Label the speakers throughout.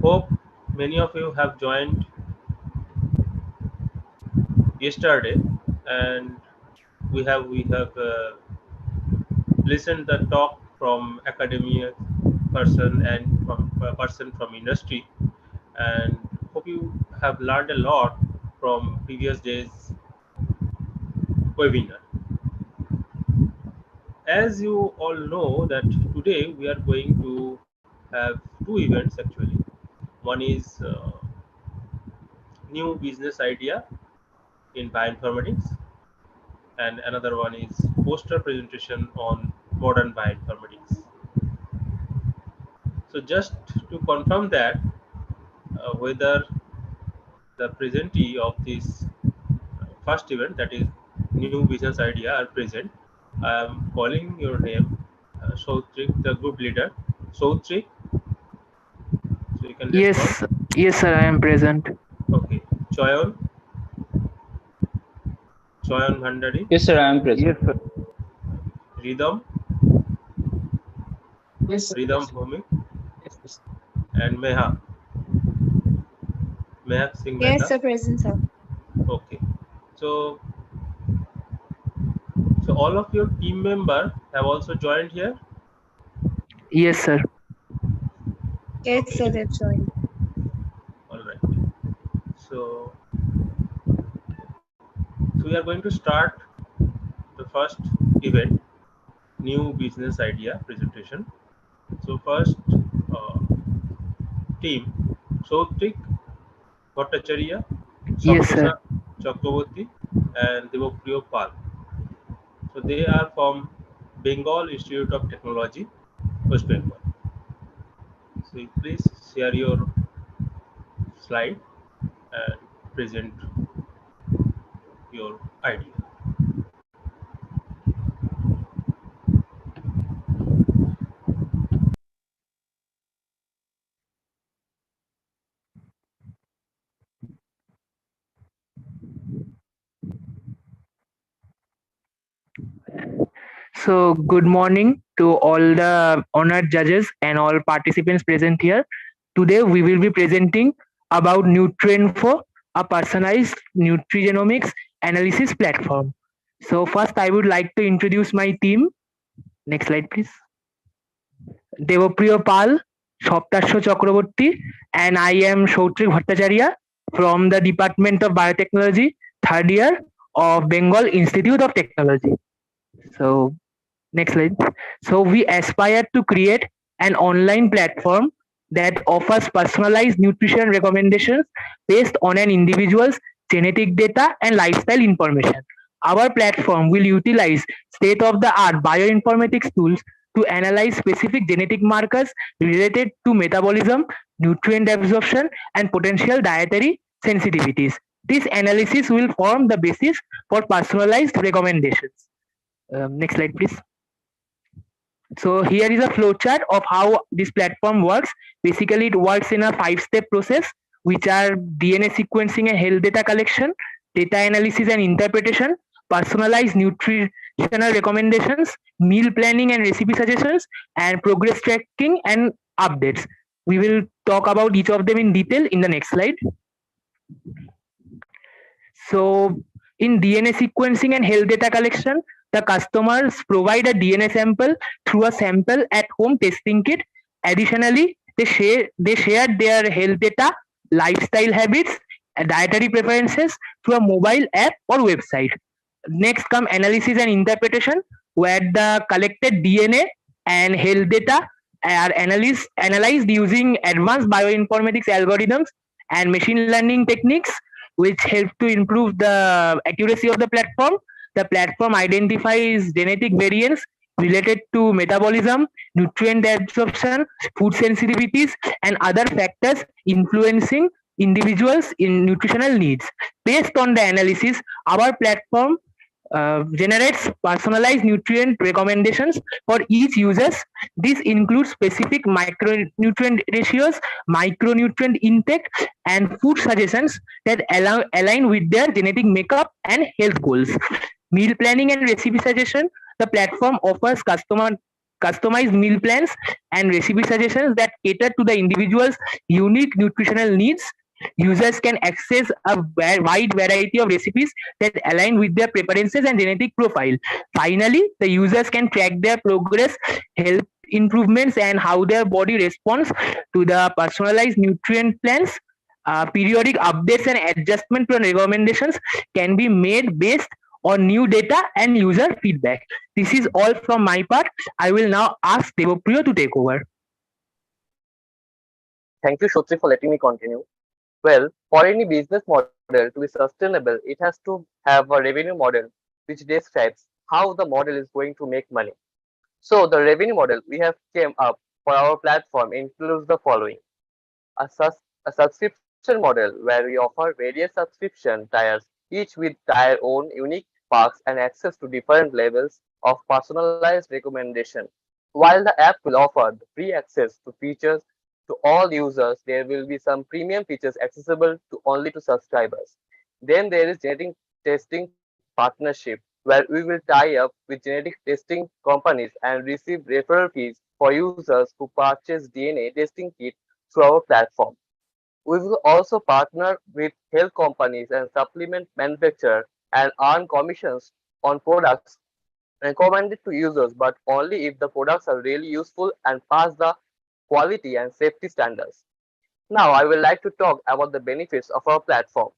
Speaker 1: Hope many of you have joined yesterday, and we have listened the talk from academia person and from a person from industry, and hope you have learned a lot from previous days webinar. As you all know that today we are going to have two events actually. One is new business idea in bioinformatics, and another one is poster presentation on modern bioinformatics. So just to confirm that whether the presentee of this first event, that is new business idea, are present, I am calling your name, Sautrik, the group leader. Sautrik, so you can respond.
Speaker 2: Yes, yes, sir, I am present.
Speaker 1: Okay. Choyon, Choyon Bhandari,
Speaker 3: Yes, sir, I am present.
Speaker 2: Yes, sir.
Speaker 1: Ridham,
Speaker 3: Yes, sir.
Speaker 1: Ridham
Speaker 3: Yes,
Speaker 1: Bhumik,
Speaker 3: yes, yes.
Speaker 1: and Mehak Singh
Speaker 4: Yes,
Speaker 1: Mehta.
Speaker 4: sir, present, sir.
Speaker 1: Okay. So, so all of your team member have also joined here.
Speaker 2: Yes, sir.
Speaker 4: Yes,
Speaker 1: Okay.
Speaker 4: sir, they've joined.
Speaker 1: All right. So, so we are going to start the first event, new business idea presentation. So first uh, team, Sautrik Bhattacharya,
Speaker 2: Yes, sir.
Speaker 1: Saptosa Chakraborty, and Devopriyo Pal. So they are from Bengal Institute of Technology, West Bengal. So please share your slide and present your idea.
Speaker 2: So, good morning to all the honored judges and all participants present here. Today, we will be presenting about Nutrienfo, a personalized nutrigenomics analysis platform. So, first, I would like to introduce my team. Next slide, please. Devopriyo Pal, Saptasya Chakraborty, and I am Sautrik Bhattacharya from the Department of Biotechnology, third year of Bengal Institute of Technology. So, next slide. So, we aspire to create an online platform that offers personalized nutrition recommendations based on an individual's genetic data and lifestyle information. Our platform will utilize state of the art bioinformatics tools to analyze specific genetic markers related to metabolism, nutrient absorption, and potential dietary sensitivities. This analysis will form the basis for personalized recommendations. Next slide, please. So here is a flowchart of how this platform works. Basically, it works in a five-step process, which are DNA sequencing and health data collection, data analysis and interpretation, personalized nutritional recommendations, meal planning and recipe suggestions, and progress tracking and updates. We will talk about each of them in detail in the next slide. So, in DNA sequencing and health data collection, the customers provide a DNA sample through a sample at home testing kit. Additionally, they share their health data, lifestyle habits, and dietary preferences through a mobile app or website. Next come analysis and interpretation, where the collected DNA and health data are analyzed using advanced bioinformatics algorithms and machine learning techniques, which help to improve the accuracy of the platform. The platform identifies genetic variants related to metabolism, nutrient absorption, food sensitivities, and other factors influencing individuals in nutritional needs. Based on the analysis, our platform generates personalized nutrient recommendations for each users. This includes specific micronutrient ratios, micronutrient intake, and food suggestions that align with their genetic makeup and health goals. Meal planning and recipe suggestion. The platform offers customized meal plans and recipe suggestions that cater to the individual's unique nutritional needs. Users can access a wide variety of recipes that align with their preferences and genetic profile. Finally, the users can track their progress, health improvements, and how their body responds to the personalized nutrient plans. Periodic updates and adjustment to recommendations can be made based on new data and user feedback. This is all from my part. I will now ask Devopriyo to take over.
Speaker 3: Thank you, Shotri, for letting me continue. Well, for any business model to be sustainable, it has to have a revenue model which describes how the model is going to make money. So the revenue model we have came up for our platform includes the following: a, a subscription model where we offer various subscription tiers, each with their own unique perks and access to different levels of personalized recommendation. While the app will offer the free access to features to all users, there will be some premium features accessible to only to subscribers. Then there is genetic testing partnership, where we will tie up with genetic testing companies and receive referral fees for users who purchase DNA testing kit through our platform. We will also partner with health companies and supplement manufacturers and earn commissions on products recommended to users, but only if the products are really useful and pass the quality and safety standards. Now, I would like to talk about the benefits of our platform.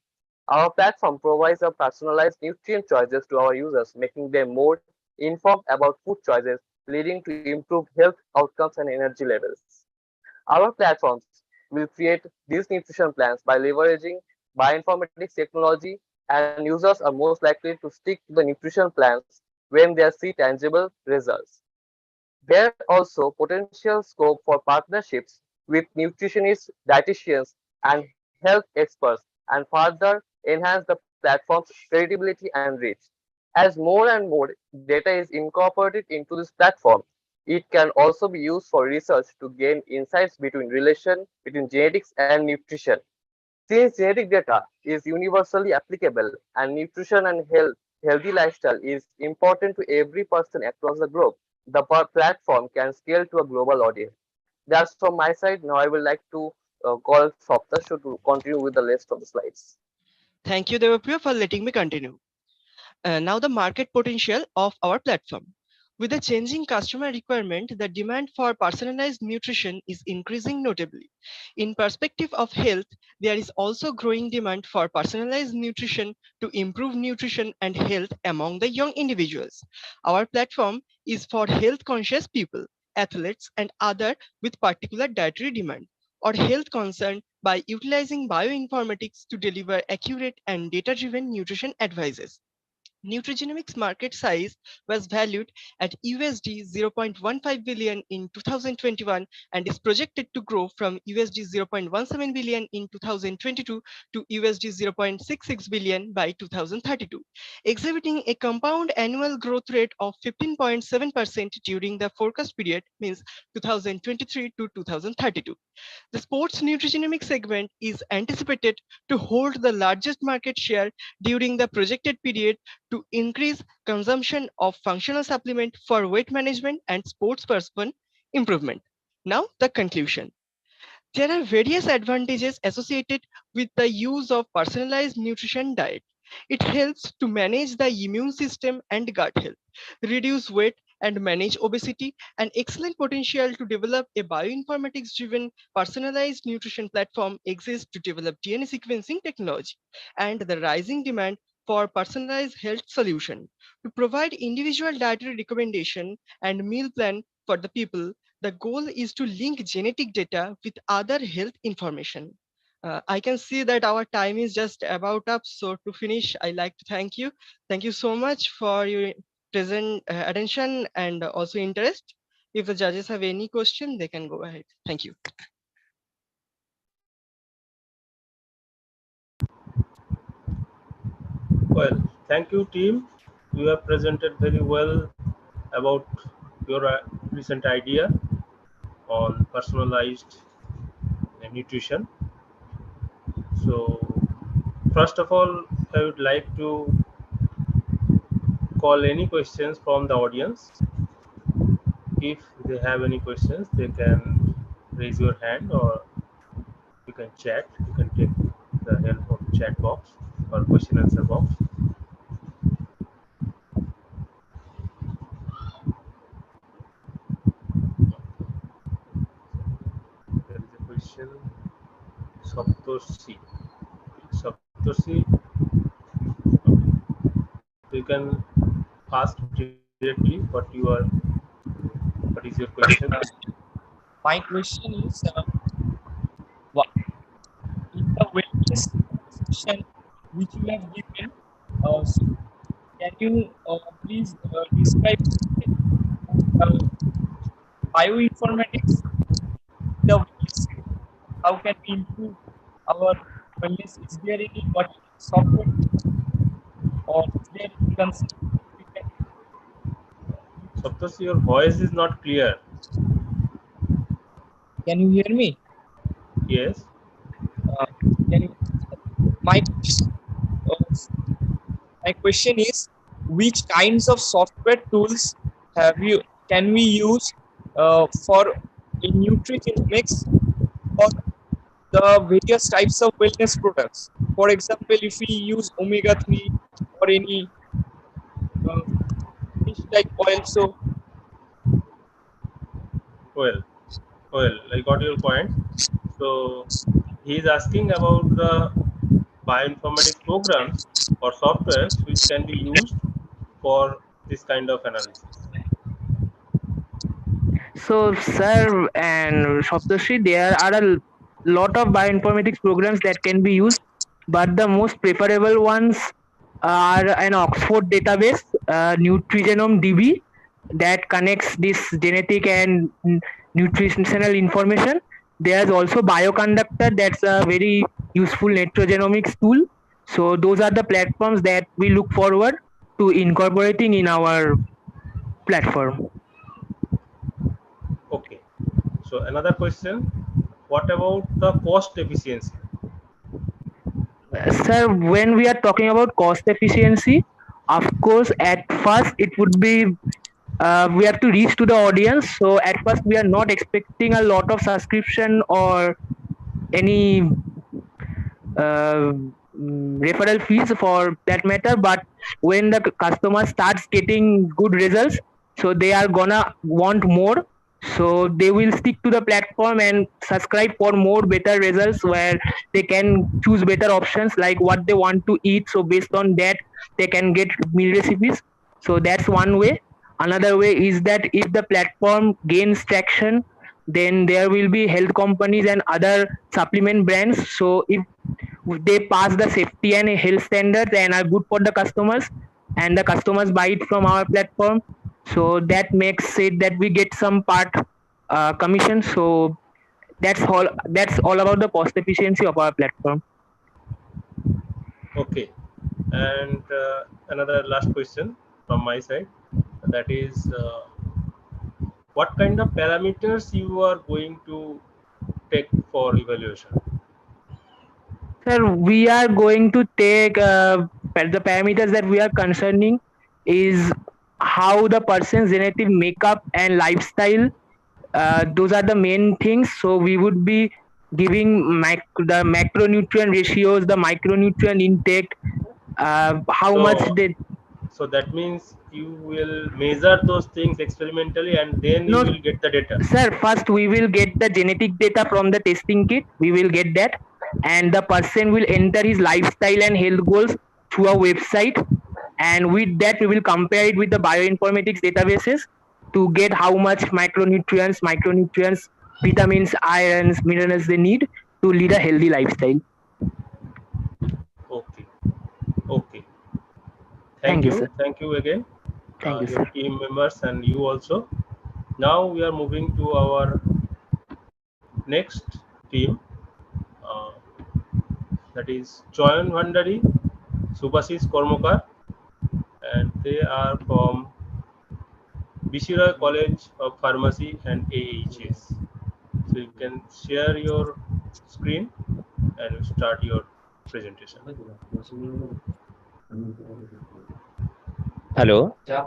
Speaker 3: Our platform provides a personalized nutrient choices to our users, making them more informed about food choices, leading to improved health outcomes and energy levels. Our platforms will create these nutrition plans by leveraging bioinformatics technology, and users are most likely to stick to the nutrition plans when they see tangible results. There also potential scope for partnerships with nutritionists, dietitians, and health experts, and further enhance the platform's credibility and reach. As more and more data is incorporated into this platform, it can also be used for research to gain insights between relation between genetics and nutrition. Since genetic data is universally applicable and nutrition and healthy lifestyle is important to every person across the globe, the platform can scale to a global audience. That's from my side. Now I would like to call Saptashu to continue with the rest of the slides.
Speaker 5: Thank you, Devapriya, for letting me continue. Now the market potential of our platform. With the changing customer requirement, the demand for personalized nutrition is increasing notably. In perspective of health, there is also growing demand for personalized nutrition to improve nutrition and health among the young individuals. Our platform is for health conscious people, athletes, and other with particular dietary demand or health concern by utilizing bioinformatics to deliver accurate and data-driven nutrition advices. Nutrigenomics market size was valued at USD 0.15 billion in 2021 and is projected to grow from USD 0.17 billion in 2022 to USD 0.66 billion by 2032, exhibiting a compound annual growth rate of 15.7% during the forecast period, means 2023 to 2032. The sports nutrigenomics segment is anticipated to hold the largest market share during the projected period to increase consumption of functional supplement for weight management and sports person improvement. Now the conclusion. There are various advantages associated with the use of personalized nutrition diet. It helps to manage the immune system and gut health, reduce weight and manage obesity, and excellent potential to develop a bioinformatics driven personalized nutrition platform exists to develop DNA sequencing technology, and the rising demand for personalized health solution to provide individual dietary recommendation and meal plan for the people. The goal is to link genetic data with other health information. I can see that our time is just about up. So to finish, I like to thank you. Thank you so much for your present attention and also interest. If the judges have any question, they can go ahead. Thank you.
Speaker 1: Well, thank you, team. You have presented very well about your recent idea on personalized nutrition. So, first of all, I would like to call any questions from the audience. If If they have any questions, they can raise your hand or you can chat. You can take the help of chat box or question answer box. There is a question. Saptoshi. Saptoshi. So you can ask directly what is your question.
Speaker 6: My question is, what in the wellness section which you have given, so can you please describe uh, bioinformatics in the wellness? How can we improve our wellness? Is there any particular software or is there any concept we can
Speaker 1: Saptoshi, your voice is not clear.
Speaker 6: Can you hear me?
Speaker 1: Yes.
Speaker 6: Uh, can you, my uh, my question is, which kinds of software tools have you can we use for in nutrigenomics or the various types of wellness products? For example, if we use omega-3 or any uh, fish-like oil, so
Speaker 1: Well, I got your point. So he is asking about the bioinformatics programs or softwares which can be used for this kind of analysis.
Speaker 2: So, sir and Shoptoshi, there are a lot of bioinformatics programs that can be used, but the most preferable ones are an Oxford database, Nutrigenome DB, that connects this genetic and nutritional information. There's also Bioconductor, that's a very useful nitrogenomics tool. So, those are the platforms that we look forward to incorporating in our platform.
Speaker 1: Okay. So another question, what about the cost efficiency?
Speaker 2: Sir, when we are talking about cost efficiency, of course, at first it would be we have to reach to the audience. So at first we are not expecting a lot of subscription or any referral fees for that matter. But when the customer starts getting good results, so they are gonna want more, so they will stick to the platform and subscribe for more better results where they can choose better options like what they want to eat, so based on that they can get meal recipes. So that's one way. Another way is that if the platform gains traction, then there will be health companies and other supplement brands. So if they pass the safety and health standards and are good for the customers, and the customers buy it from our platform, so that makes it that we get some part commission. So that's all about the cost efficiency of our platform.
Speaker 1: Okay. And another last question from my side, that is what kind of parameters you are going to take for evaluation?
Speaker 2: Sir, we are going to take the parameters that we are concerning is how the person's genetic makeup and lifestyle. Those are the main things. So we would be giving the macronutrient ratios, the micronutrient intake, how much
Speaker 1: So
Speaker 2: they.
Speaker 1: so that means you will measure those things experimentally and then you
Speaker 2: No,
Speaker 1: will get the data.
Speaker 2: sir, first we will get the genetic data from the testing kit. We will get that, and the person will enter his lifestyle and health goals through a website. And with that, we will compare it with the bioinformatics databases to get how much micronutrients, vitamins, irons, minerals they need to lead a healthy lifestyle.
Speaker 1: Okay. Okay.
Speaker 2: Thank you, sir.
Speaker 1: Thank you again,
Speaker 2: Thank you,
Speaker 1: your
Speaker 2: sir.
Speaker 1: team members and you also. Now we are moving to our next team, uh, that is Choyan Bhandari, Subhasis Kormokar, and they are from Bishira College of Pharmacy and AHS. So you can share your screen and start your presentation.
Speaker 7: Hello,
Speaker 1: Yes.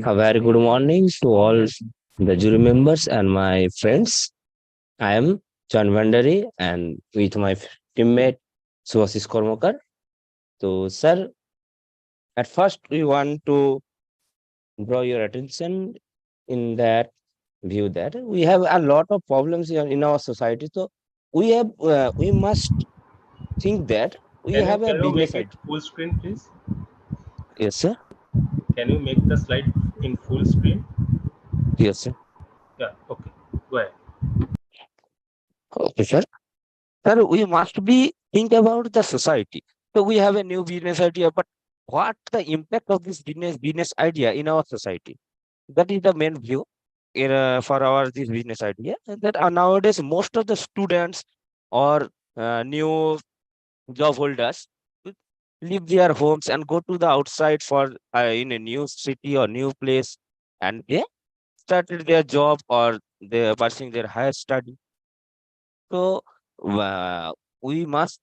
Speaker 7: a very good morning to all the jury members and my friends. I am John Vandari and with my teammate Subhasis Kormakar. So, sir, at first we want to draw your attention in that view that we have a lot of problems here in our society. So, we must think that we have a
Speaker 1: Can you
Speaker 7: business
Speaker 1: make it
Speaker 7: idea.
Speaker 1: full screen, please?
Speaker 7: Yes, sir.
Speaker 1: Can you make the slide in full screen?
Speaker 7: Yes, sir.
Speaker 1: Yeah. Okay. Go ahead.
Speaker 7: Okay, sir. Sir, we must be think about the society. So we have a new business idea, but what the impact of this business idea in our society? That is the main view for our this business idea. And that nowadays most of the students or new job holders will leave their homes and go to the outside for in a new city or new place, and they started their job or they are pursuing their higher study. So we must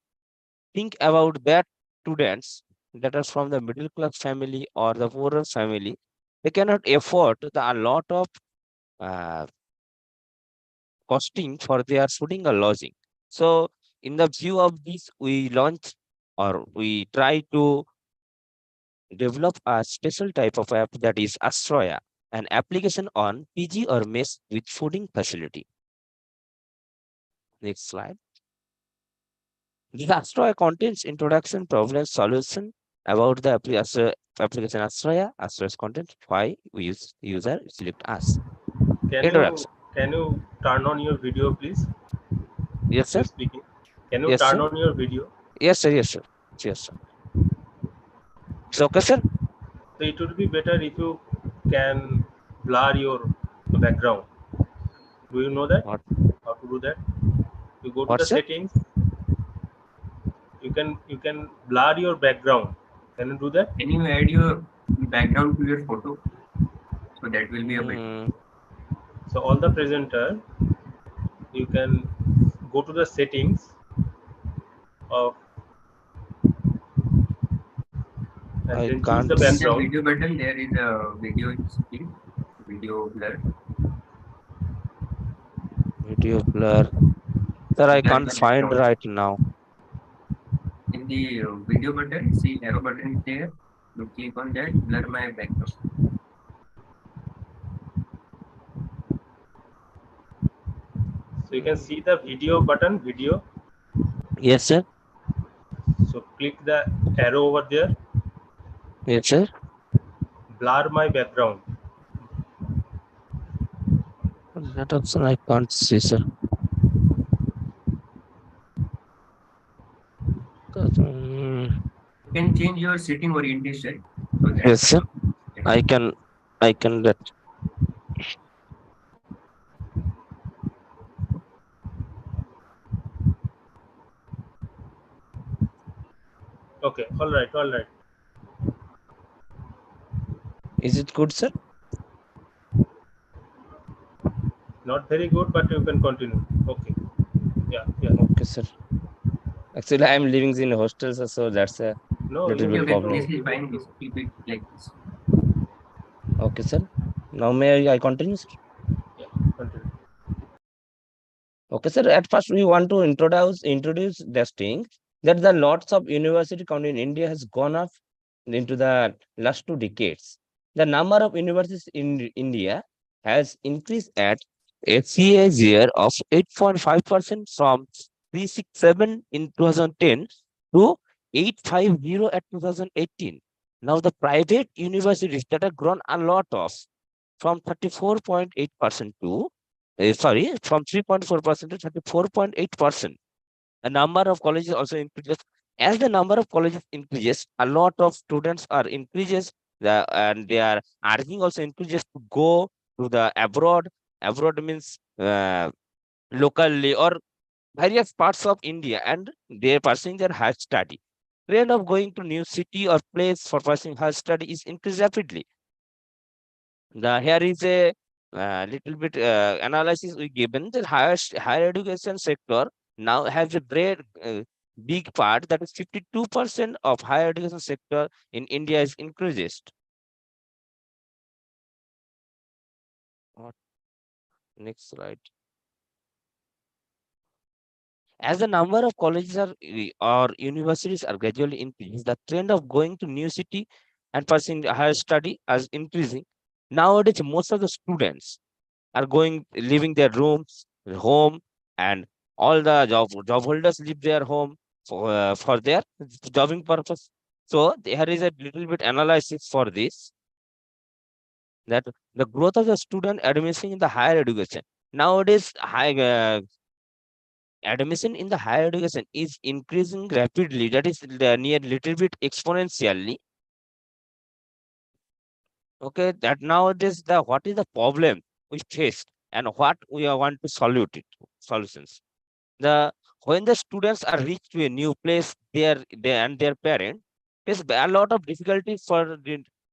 Speaker 7: think about that students that are from the middle class family or the poorer family, they cannot afford a lot of uh, costing for their fooding or lodging. So in the view of this, we launch or we try to develop a special type of app that is Astroya, an application on PG or mess with fooding facility. Next slide. This Astroya contains introduction, problem, solution about the application Astroya, Astroya's content, why we use user select us.
Speaker 1: Can you
Speaker 7: Introduction.
Speaker 1: can you turn on your video, please?
Speaker 7: Yes,
Speaker 1: If
Speaker 7: sir.
Speaker 1: you're speaking, can you
Speaker 7: Yes,
Speaker 1: turn
Speaker 7: sir.
Speaker 1: on your video?
Speaker 7: Yes, sir. Yes, sir. Yes, sir. It's okay, sir.
Speaker 1: So it would be better if you can blur your background. Do you know that?
Speaker 7: What?
Speaker 1: How to do that? You go to
Speaker 7: What,
Speaker 1: the
Speaker 7: sir?
Speaker 1: settings. You can blur your background. Can you do that?
Speaker 8: Can you add your background to your photo? So that will be a bit.
Speaker 7: Mm,
Speaker 1: So on the presenter, you can go to the settings of and
Speaker 7: I
Speaker 1: then choose the
Speaker 7: can't
Speaker 8: In the
Speaker 1: background.
Speaker 8: video button, there is a video split, video blur.
Speaker 7: video blur. Sir, I
Speaker 8: Blur
Speaker 7: can't
Speaker 8: the
Speaker 7: find
Speaker 8: background.
Speaker 7: right now.
Speaker 8: In the video button, see arrow button is there. You click on that, blur my background.
Speaker 1: So you can see the video button, video.
Speaker 7: Yes, sir.
Speaker 1: So click the arrow over there,
Speaker 7: Yes, sir.
Speaker 1: blur my background.
Speaker 7: That option I can't see, sir. Mm,
Speaker 8: You can change your sitting orientation. So
Speaker 7: yes,
Speaker 8: that
Speaker 7: sir. I can. I can. That.
Speaker 1: Okay, all right, all right.
Speaker 7: Is it good, sir?
Speaker 1: Not very good, but you can continue. Okay. Yeah, yeah.
Speaker 7: Okay, sir. Actually, I am living in hostels, so that's a
Speaker 1: No,
Speaker 7: little
Speaker 1: you
Speaker 8: okay,
Speaker 7: bit
Speaker 8: okay,
Speaker 7: problem.
Speaker 8: this
Speaker 1: no.
Speaker 8: is fine. This keep it like this.
Speaker 7: Okay, sir. Now may I continue, sir?
Speaker 1: Yeah, continue.
Speaker 7: Okay, sir. At first, we want to introduce this thing that the lots of university count in India has gone up into the last 2 decades. The number of universities in India has increased at a CAGR of 8.5% from 367 in 2010 to 850 at 2018. Now, the private universities that have grown a lot of from 34.8% to from 3.4% to 34.8%. The number of colleges also increases. As the number of colleges increases, a lot of students are increases, and their earning also increases to go to the abroad. Abroad means locally or various parts of India, and they are pursuing their higher study. Trend of going to new city or place for pursuing higher study is increased rapidly. Here is a little bit analysis we given. The higher education sector now has a great big part, that is 52% of higher education sector in India is increased. What? Next slide. As the number of colleges or universities are gradually increasing, the trend of going to new city and pursuing higher study is increasing. Nowadays, most of the students are going, leaving their rooms, home, and all the job holders leave their home for their jobbing purpose. So there is a little bit analysis for this, that the growth of the student admission in the higher education nowadays, high admission in the higher education is increasing rapidly. That is near little bit exponentially. Okay, that nowadays the what is the problem we face and what we want to solve it solutions. The when the students are reached to a new place, they and their parent face a lot of difficulties for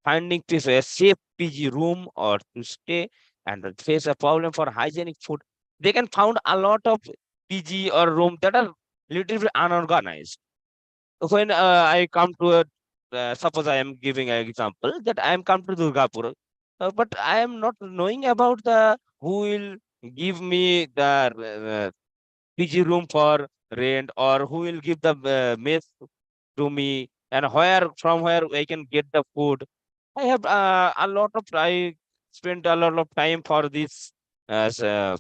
Speaker 7: finding a safe PG room or to stay, and face a problem for hygienic food. They can found a lot of PG or room that are little bit unorganized. When I come to a suppose I am giving an example that I am come to Durgapur, but I am not knowing about the who will give me the PG room for rent, or who will give the mess to me, and where from where I can get the food. I have a lot of I spent a lot of time for this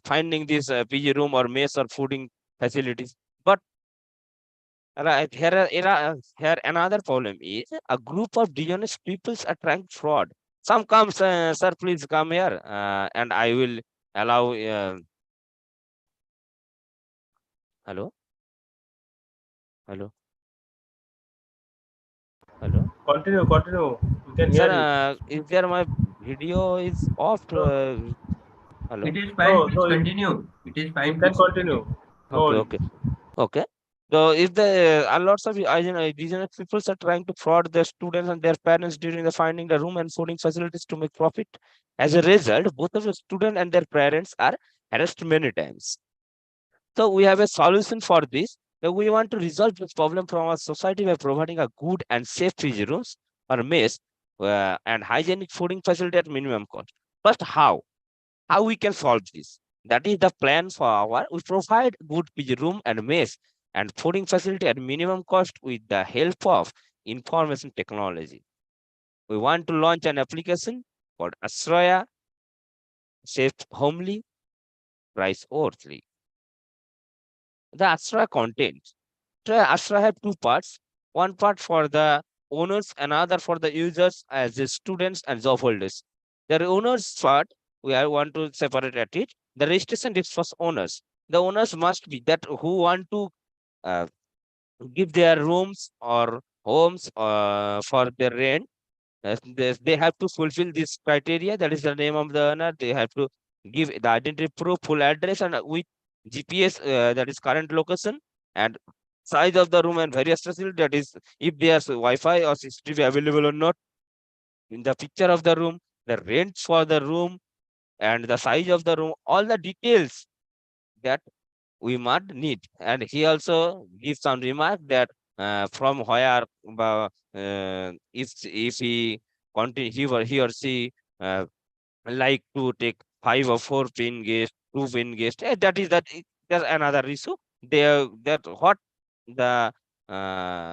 Speaker 7: finding this PG room or mess or fooding facilities. But right, here another problem is a group of dishonest peoples are trying fraud. Some comes, sir, please come here, and I will allow. Hello, hello, hello.
Speaker 1: Continue. We can
Speaker 7: Sir,
Speaker 1: hear you.
Speaker 7: is there my video is off?
Speaker 1: No,
Speaker 8: It
Speaker 7: Hello.
Speaker 8: is fine.
Speaker 1: no,
Speaker 8: Please
Speaker 1: no.
Speaker 8: continue. It is
Speaker 1: You
Speaker 8: fine.
Speaker 1: can
Speaker 8: Please continue.
Speaker 1: continue. No
Speaker 7: Okay,
Speaker 1: worries.
Speaker 7: okay, okay. So if the a lots of indigenous peoples are trying to fraud their students and their parents during the finding the room and fooding facilities to make profit. As a result, both of the student and their parents are harassed many times. So we have a solution for this. That we want to resolve this problem from our society by providing a good and safe PG rooms or mess and hygienic fooding facility at minimum cost. But how we can solve this? That is the plan for our. We provide good PG room and mess and fooding facility at minimum cost with the help of information technology. We want to launch an application called Asraya, Safe Homely, Price Worthly. The Asraya content. Astra have two parts. One part for the owners, another for the users as the students and job holders. The owners part, want to separate at it. The registration is for owners. The owners must be that who want to uh, give their rooms or homes for their rent. They have to fulfill this criteria. That is the name of the owner. They have to give the identity proof, full address, and with GPS, that is current location, and size of the room and various facilities. That is if there's Wi-Fi or CCTV available or not. In the picture of the room, the rent for the room, and the size of the room, all the details that we might need. And he also gives some remark that from where if he continue he or she like to take 5 or 4 pin guest, 2 pin guest. That's another issue. That what the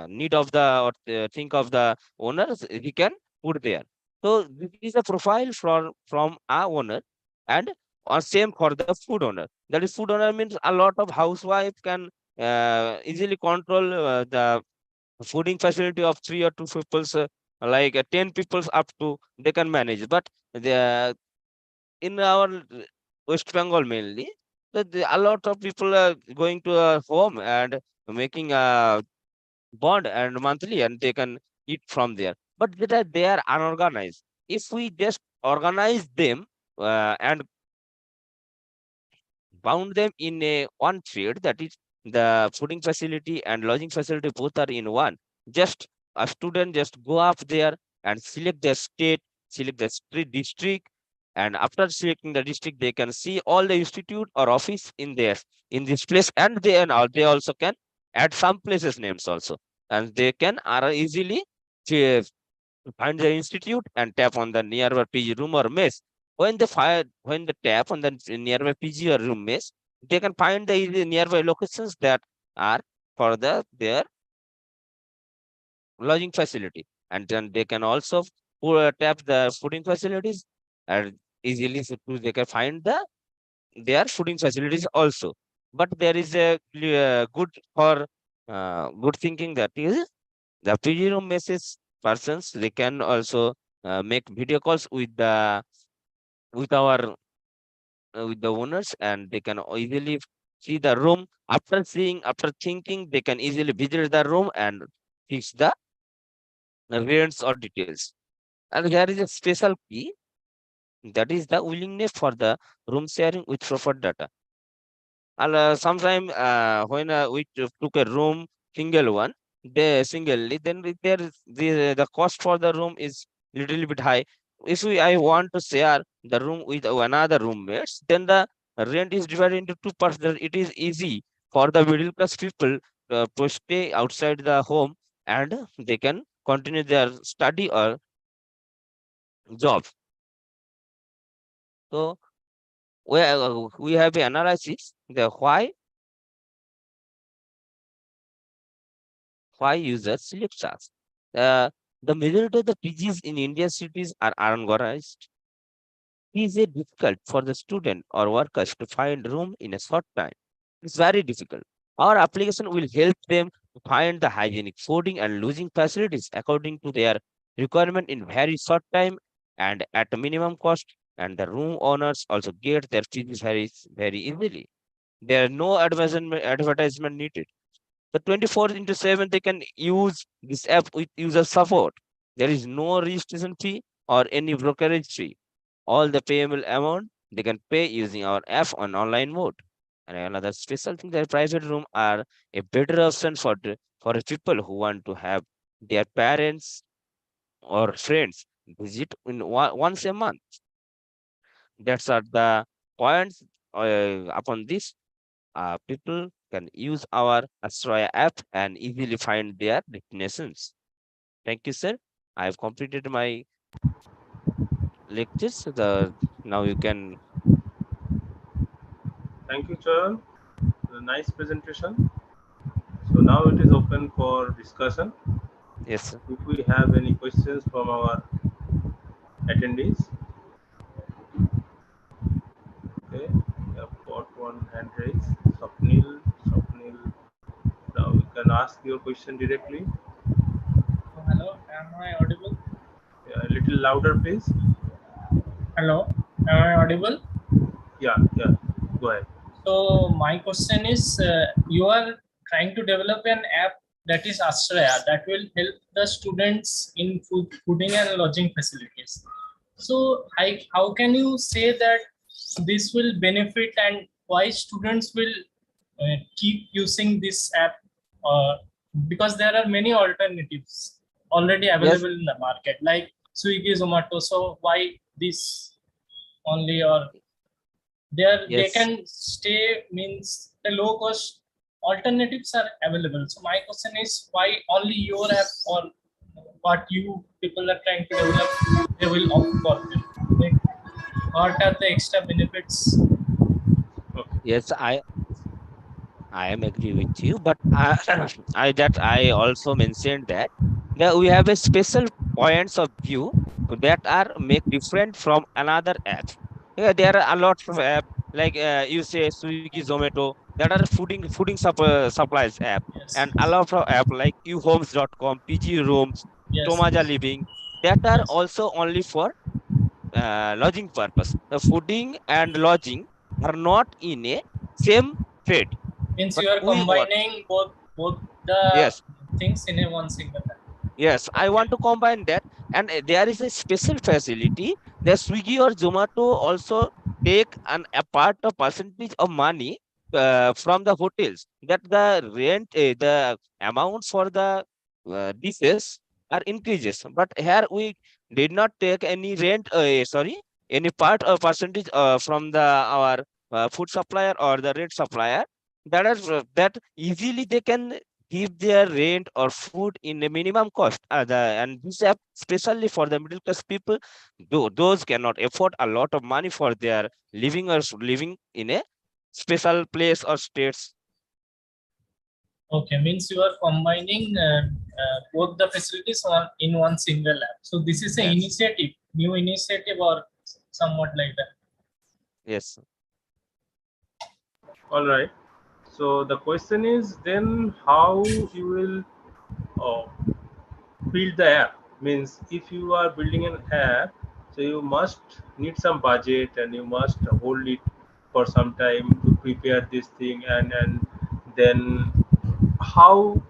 Speaker 7: need of the or think of the owners he can put there. So this is a profile from our owner, and or same for the food owner. That is food owner means a lot of housewife can easily control the fooding facility of 3 or 2 people's, like 10 people's up to they can manage. But the in our West Bengal mainly, a lot of people are going to a home and making a bond and monthly, and they can eat from there. But they are unorganized. If we just organize them and bound them in a one field, that is the fooding facility and lodging facility both are in one. Just a student just go up there and select the state, select the street district, and after selecting the district, they can see all the institute or office in there in this place, and they also can add some places names also, and they can are easily uh, find the institute and tap on the nearby PG room or mess. When they tap on the nearby PG or room mess, they can find the nearby locations that are for their lodging facility, and then they can also tap the fooding facilities, and easily they can find their fooding facilities also. But there is a good thinking, that is the PG room messes persons, they can also make video calls with our with the owners, and they can easily see the room. After thinking, they can easily visit the room and fix the rents or details. And there is a special key, that is the willingness for the room sharing with proper data. And sometime when took a room single one, they singly, then there is the cost for the room is little bit high. If I want to share the room with another roommates, then the rent is divided into two parts. That it is easy for the middle class people to stay outside the home, and they can continue their study or job. So we have an analysis the why users select us. Uh, the majority of the PGs in Indian cities are unorganized. It is difficult for the student or workers to find room in a short time. It's very difficult. Our application will help them to find the hygienic fooding and lodging facilities according to their requirement in very short time and at a minimum cost. And the room owners also get their PGs very easily. There are no advertisement needed. The 24 into 7, they can use this app with user support. There is no registration fee or any brokerage fee. All the payable amount they can pay using our app on online mode. And another special thing, that private room are a better option for people who want to have their parents or friends visit once a month. That's are the points upon this. People can use our Astraya app and easily find their destinations. Thank you, sir. I have completed my lectures. Now you can.
Speaker 1: Thank you, Charan. A nice presentation. So now it is open for discussion.
Speaker 7: Yes, sir.
Speaker 1: If we have any questions from our attendees, okay, we have got one hand raised. Swapnil, now you can ask your question directly.
Speaker 9: Hello, am I audible?
Speaker 1: Yeah, a little louder, please.
Speaker 9: Hello, am I audible?
Speaker 1: Yeah, go ahead.
Speaker 9: So my question is, you are trying to develop an app that is Astraya that will help the students in fooding and lodging facilities. So how can you say that this will benefit and why students will keep using this app? Because there are many alternatives already
Speaker 7: Yes,
Speaker 9: available in the market, like Swiggy, Zomato. So why this only, or they
Speaker 7: yes,
Speaker 9: can stay, means the low cost alternatives are available. So my question is, why only your app, or what you people are trying to develop, they will opt for them? Like, what are the extra benefits?
Speaker 1: Okay.
Speaker 7: yes. I am agree with you, but I also mentioned that we have a special points of view that are make different from another app. Yeah, there are a lot of app like you say Swiggy, Zomato, that are supplies app,
Speaker 9: Yes,
Speaker 7: and a lot of app like uhomes.com, PG Rooms,
Speaker 9: yes,
Speaker 7: Tomaja Living, that are
Speaker 9: yes.
Speaker 7: also only for lodging purpose. The fooding and lodging are not in a same trade,
Speaker 9: Means
Speaker 7: but
Speaker 9: you are
Speaker 7: we want.
Speaker 9: combining both the
Speaker 7: Yes,
Speaker 9: things in a one single app.
Speaker 7: yes, I want to combine that. And there is a special facility that Swiggy or Zomato also take a part of percentage of money from the hotels, that the rent, the amount for the dishes are increases. But here we did not take any rent, sorry, any part or percentage from the our food supplier or the rent supplier. that are that easily they can give their rent or food in a minimum cost. And this app, especially for the middle class people, those cannot afford a lot of money for their living or living in a special place or states.
Speaker 9: Okay, means you are combining both the facilities on in one single app. So this is an
Speaker 7: Yes,
Speaker 9: initiative, new initiative, or somewhat like that.
Speaker 7: yes.
Speaker 1: All right. So the question is then how you will uh, build the app. Means if you are building an app, so you must need some budget and you must hold it for some time to prepare this thing, and then how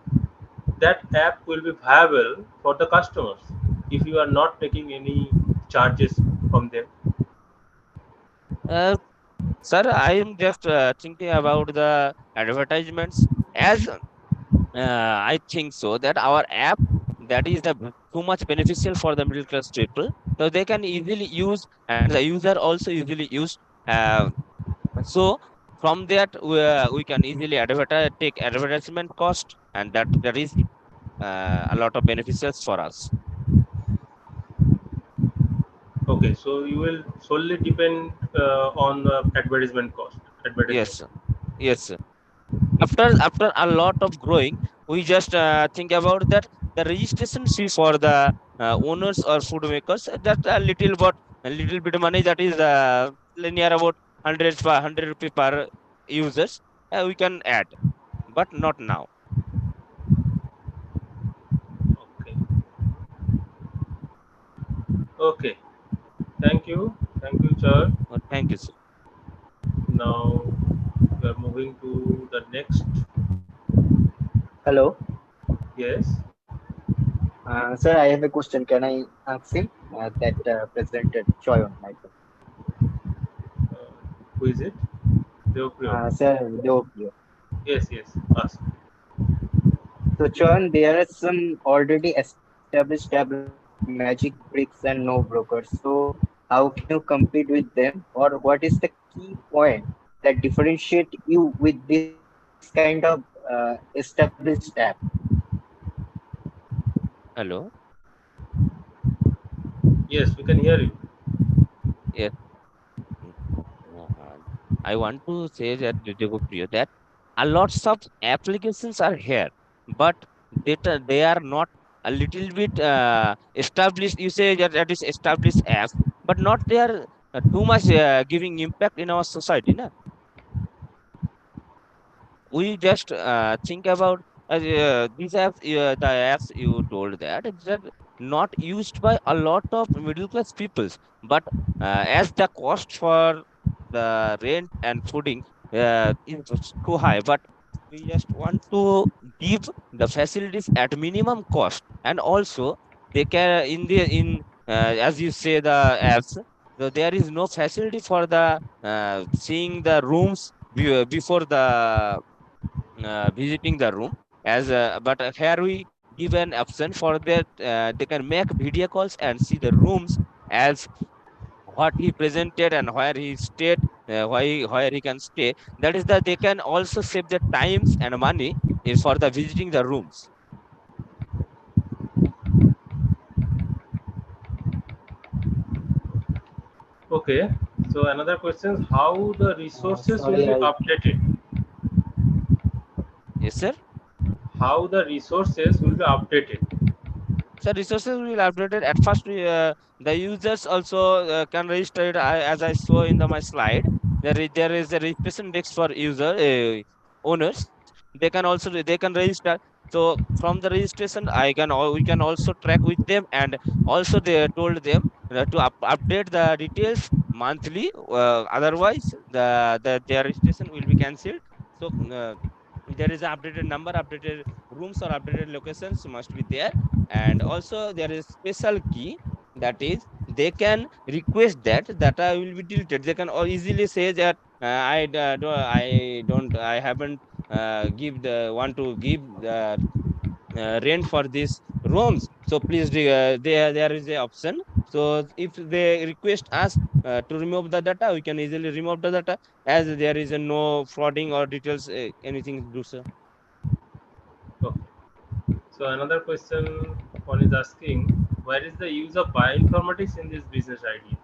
Speaker 1: that app will be viable for the customers if you are not taking any charges from them.
Speaker 7: uh, Sir, I am just thinking about the advertisements. As I think so that our app, that is the too much beneficial for the middle class people, so they can easily use, and the user also easily use. Uh, so from that we can easily take advertisement cost, and that is a lot of beneficials for us.
Speaker 1: Okay, so you will solely depend on the advertisement cost. Advertisement.
Speaker 7: Yes, yes. After a lot of growing, we just think about that the registration fee for the owners or food makers, that a little bit money, that is near about 100 rupee per users, we can add, but not now.
Speaker 1: Okay. Okay. Thank you, Char.
Speaker 7: Thank you, sir.
Speaker 1: Now we are moving to the next.
Speaker 10: Hello,
Speaker 1: Yes.
Speaker 10: sir. I have a question. Can I ask him that presented Choyon, I think.
Speaker 1: Uh, who is it? Deopriyo.
Speaker 10: Sir, Deopriyo.
Speaker 1: Yes, yes. Ask.
Speaker 10: So, Choyon, there are some already established app like Magic Bricks and No Brokers. So, how can you compete with them, or what is the key point that differentiate you with this kind of established app?
Speaker 7: Hello.
Speaker 1: Yes, we can hear you.
Speaker 7: Yes. Mm, uh, I want to say that that a lots of applications are here, but they are not a little bit established. You say that is established apps, but not they are too much giving impact in our society. Na? We just think about these apps, the apps you told that it's that not used by a lot of middle class peoples, but as the cost for the rent and fooding is too high, but we just want to give the facilities at minimum cost, and also they can as you say the apps, there is no facility for the seeing the rooms before the visiting the room, as but here we give an option for that they can make video calls and see the rooms as what he presented and where he stayed, where he can stay. That is that they can also save the times and money for the visiting the rooms.
Speaker 1: Okay. So another question is how the resources will
Speaker 10: Sorry,
Speaker 1: be
Speaker 10: I
Speaker 1: updated.
Speaker 7: Yes, sir.
Speaker 1: How the resources will be updated.
Speaker 7: So resources will updated at first. The users also can register it, as I saw in my slide. There is a registration desk for user owners. They can register. So from the registration, we can also track with them, and also they told them to update the details monthly. Otherwise, their registration will be cancelled. So there is a updated number, updated rooms or updated locations must be there, and also there is special key, that is they can request that data will be deleted. They can easily say that I haven't give the want to give the rent for these rooms, so please there is a option So if they request us to remove the data, we can easily remove the data, as there is no frauding or details anything to do so.
Speaker 1: Okay. So another question one is asking, where is the use of bioinformatics in this business idea?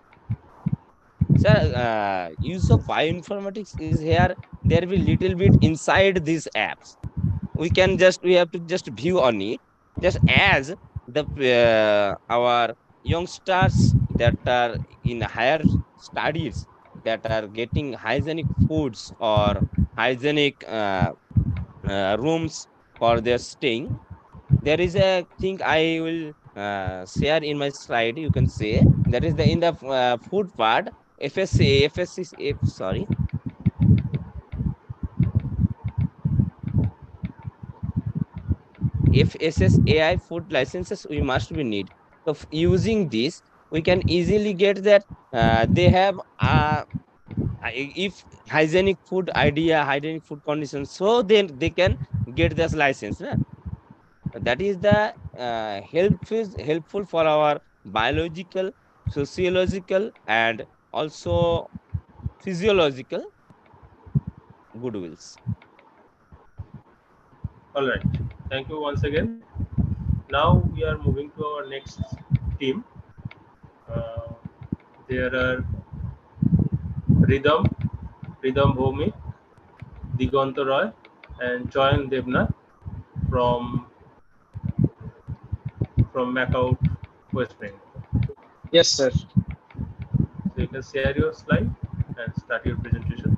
Speaker 7: Sir, use of bioinformatics is here. There will little bit inside these apps. We have to just view on it, just as the our youngsters that are in higher studies, that are getting hygienic foods or hygienic rooms for their staying. There is a thing I will share in my slide. You can say that is the in the food part. Sorry, FSSAI food licenses we must be need. So using this, we can easily get that they have if hygienic food idea, hygienic food conditions, so then they can get this license. Na? That is the helpful for our biological, sociological, and also physiological goodwills.
Speaker 1: All right. Thank you once again. Now we are moving to our next team. Uh, there are Rhythm, Rhythm Bhomik, Diganta Roy, and Choyan Devnath from Macau, West Bengal.
Speaker 6: Yes, sir.
Speaker 1: So you can share your slide and start your presentation.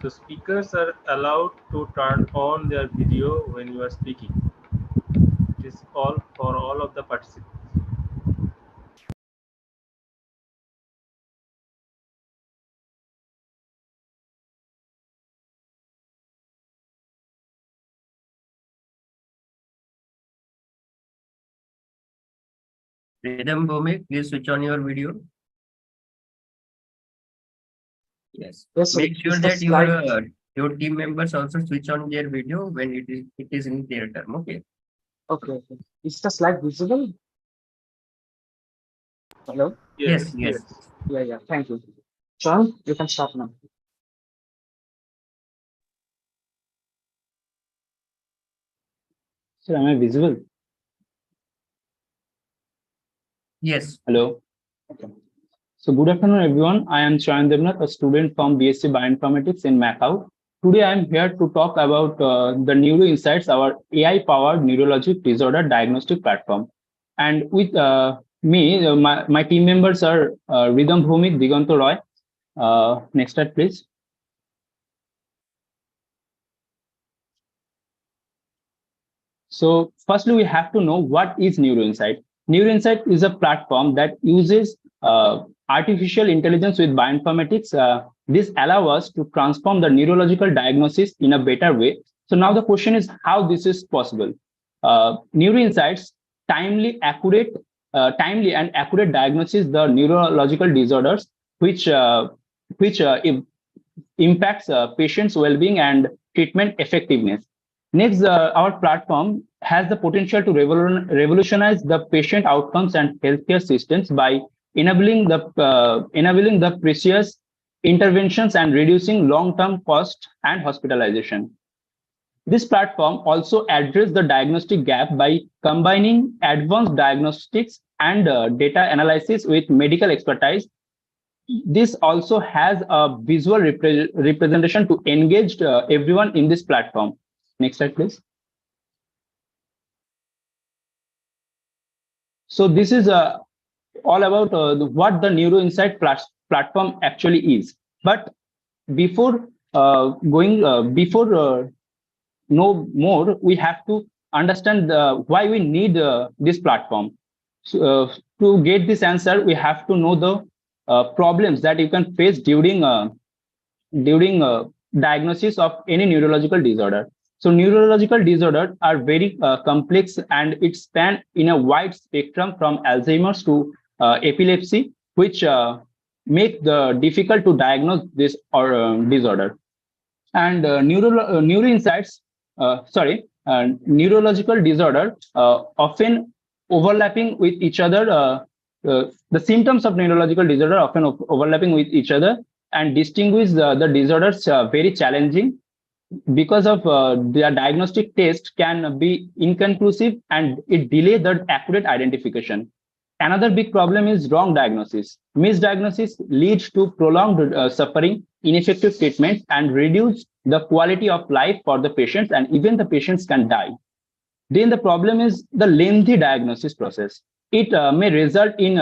Speaker 1: The speakers are allowed to turn on their video when you are speaking. It is all for all of the participants.
Speaker 8: Rhythm Bhumik, please switch on your video. Yes.
Speaker 6: Yes, sir.
Speaker 8: Make sure that your team members also switch on their video when it is in their term. Okay.
Speaker 6: Okay, okay. Is the slide visible? Hello?
Speaker 8: Yes,
Speaker 1: Yes,
Speaker 8: yes.
Speaker 1: yes.
Speaker 6: Yeah, yeah. Thank you. Sean, you can start now.
Speaker 11: Sir, am I visible?
Speaker 8: Yes.
Speaker 11: Hello. Okay. So good afternoon, everyone. I am Chayan Devnath, a student from BSc Bioinformatics in Macau. Today, I am here to talk about the Neuro Insights, our AI-powered neurologic disorder diagnostic platform. And with me, my team members are Rhythm Bhumik, Diganto Roy. Next slide, please. So firstly, we have to know what is NeuroInsight. NeuroInsight is a platform that uses artificial intelligence with bioinformatics. This allows us to transform the neurological diagnosis in a better way. So now the question is how this is possible. NeuroInsights timely and accurate diagnosis the neurological disorders which impacts patients' well-being and treatment effectiveness. Next, our platform has the potential to revolutionize the patient outcomes and healthcare systems by enabling the precious interventions and reducing long-term cost and hospitalization. This platform also addresses the diagnostic gap by combining advanced diagnostics and data analysis with medical expertise. This also has a visual representation to engage everyone in this platform. Next slide, please. So this is all about what the NeuroInsight platform actually is. But before know more, we have to understand why we need this platform. So, to get this answer, we have to know the problems that you can face during diagnosis of any neurological disorder. So neurological disorders are very complex, and it span in a wide spectrum from Alzheimer's to epilepsy, which make the difficult to diagnose this or disorder. And neurological disorder often overlapping with each other. The symptoms of neurological disorder often overlapping with each other, and distinguish the disorders very challenging because of their diagnostic test can be inconclusive, and it delay the accurate identification. Another big problem is wrong diagnosis. Misdiagnosis leads to prolonged suffering, ineffective treatment, and reduce the quality of life for the patients, and even the patients can die. Then the problem is the lengthy diagnosis process. It may result in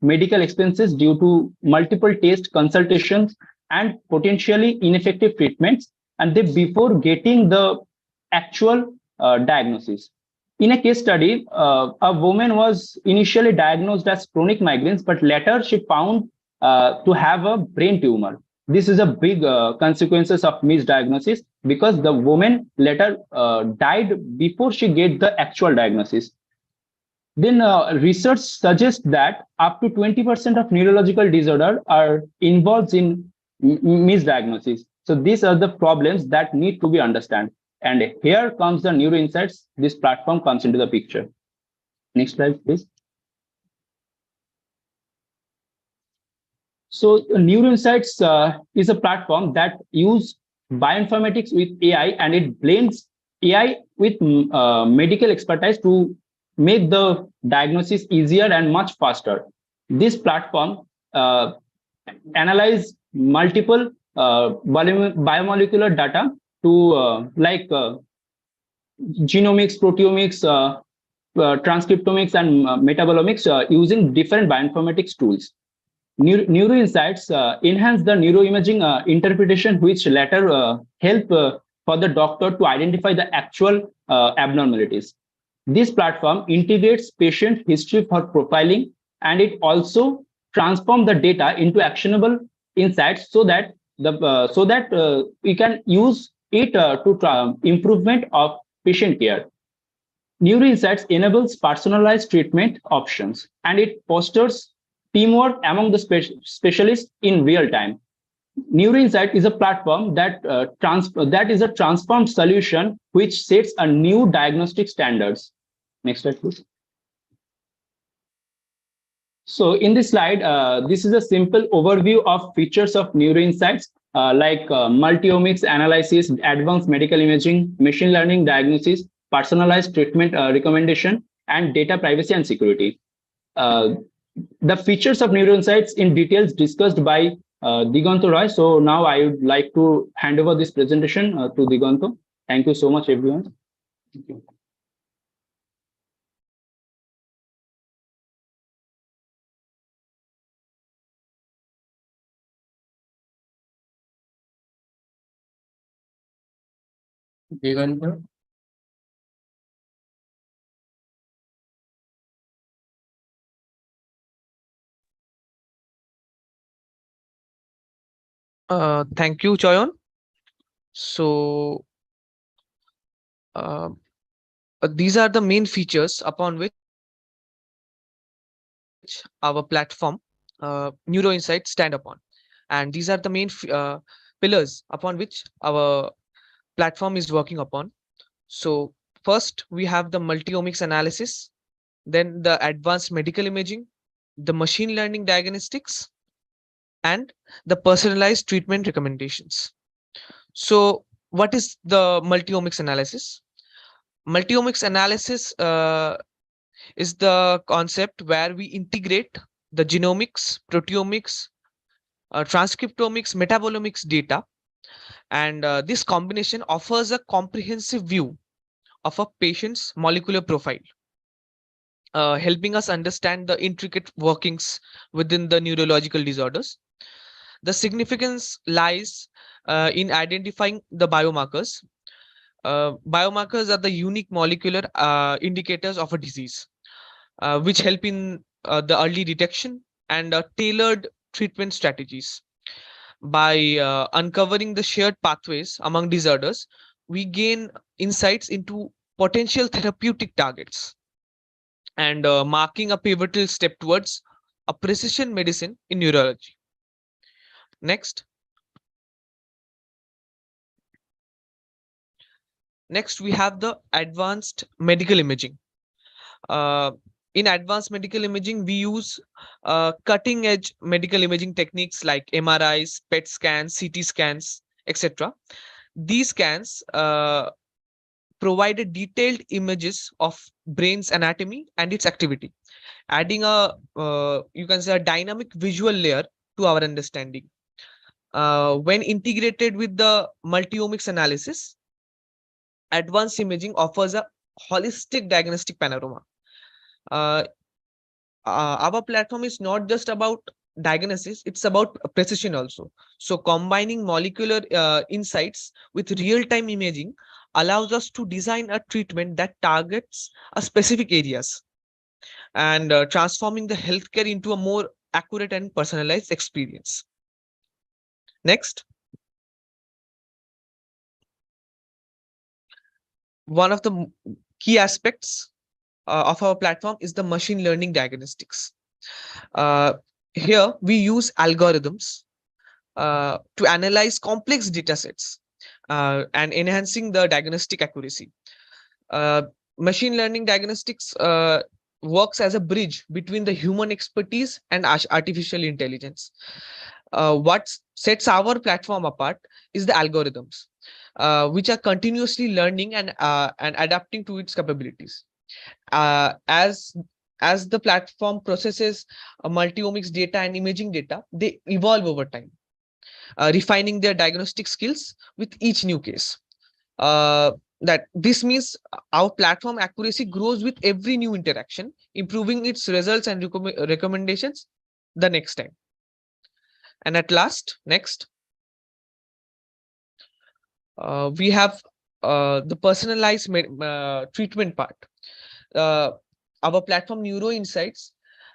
Speaker 11: medical expenses due to multiple test consultations and potentially ineffective treatments, and they before getting the actual diagnosis. In a case study, a woman was initially diagnosed as chronic migraines, but later she found to have a brain tumor. This is a big consequences of misdiagnosis, because the woman later died before she get the actual diagnosis. Then research suggests that up to 20% of neurological disorder are involved in misdiagnosis. So these are the problems that need to be understood. And here comes the Neuro Insights. This platform comes into the picture. Next slide, please. So Neuro Insights is a platform that use bioinformatics with AI, and it blends AI with medical expertise to make the diagnosis easier and much faster. This platform analyze multiple biomolecular data to genomics, proteomics, transcriptomics, and metabolomics using different bioinformatics tools. Neuro Insights enhance the neuroimaging interpretation, which later help for the doctor to identify the actual abnormalities. This platform integrates patient history for profiling, and it also transforms the data into actionable insights, so that we can use it to improvement of patient care. Neuro Insights enables personalized treatment options, and it fosters teamwork among the specialists in real time. Neuro Insight is a platform that is a transformed solution which sets a new diagnostic standards. Next slide, please. So in this slide, this is a simple overview of features of Neuro Insights, like multi-omics analysis, advanced medical imaging, machine learning diagnosis, personalized treatment recommendation, and data privacy and security. The features of Neuro Insights in details discussed by Diganto Roy. So now I would like to hand over this presentation to Diganto. Thank you so much, everyone. Thank you.
Speaker 8: Diganto.
Speaker 2: Thank you, Choyon. So these are the main features upon which our platform Neuro Insights stand upon, and these are the main pillars upon which our platform is working upon. So first we have the multi-omics analysis, then the advanced medical imaging, the machine learning diagnostics, and the personalized treatment recommendations. So what is the multi-omics analysis? Multi-omics analysis is the concept where we integrate the genomics, proteomics, transcriptomics, metabolomics data, and this combination offers a comprehensive view of a patient's molecular profile, helping us understand the intricate workings within the neurological disorders. The significance lies in identifying the biomarkers. Biomarkers are the unique molecular indicators of a disease, which help in the early detection and tailored treatment strategies. By uncovering the shared pathways among disorders,
Speaker 12: we gain insights into potential therapeutic targets and marking a pivotal step towards a precision medicine in neurology. Next. Next, we have the advanced medical imaging. Uh, in advanced medical imaging, we use cutting edge medical imaging techniques like MRIs, PET scans, CT scans, etc. These scans provided detailed images of brain's anatomy and its activity, adding a you can say a dynamic visual layer to our understanding. When integrated with the multiomics analysis, advanced imaging offers a holistic diagnostic panorama. Uh, our platform is not just about diagnosis, it's about precision also. So combining molecular insights with real-time imaging allows us to design a treatment that targets a specific areas and transforming the healthcare into a more accurate and personalized experience. Next. One of the key aspects of our platform is the machine learning diagnostics. Here we use algorithms to analyze complex data sets and enhancing the diagnostic accuracy. Uh, Machine learning diagnostics works as a bridge between the human expertise and artificial intelligence. What sets our platform apart is the algorithms, which are continuously learning and adapting to its capabilities. As the platform processes multi-omics data and imaging data, they evolve over time, refining their diagnostic skills with each new case. That this means our platform accuracy grows with every new interaction, improving its results and recommendations the next time. And at last, next, we have the personalized treatment part. Our platform Neuro Insights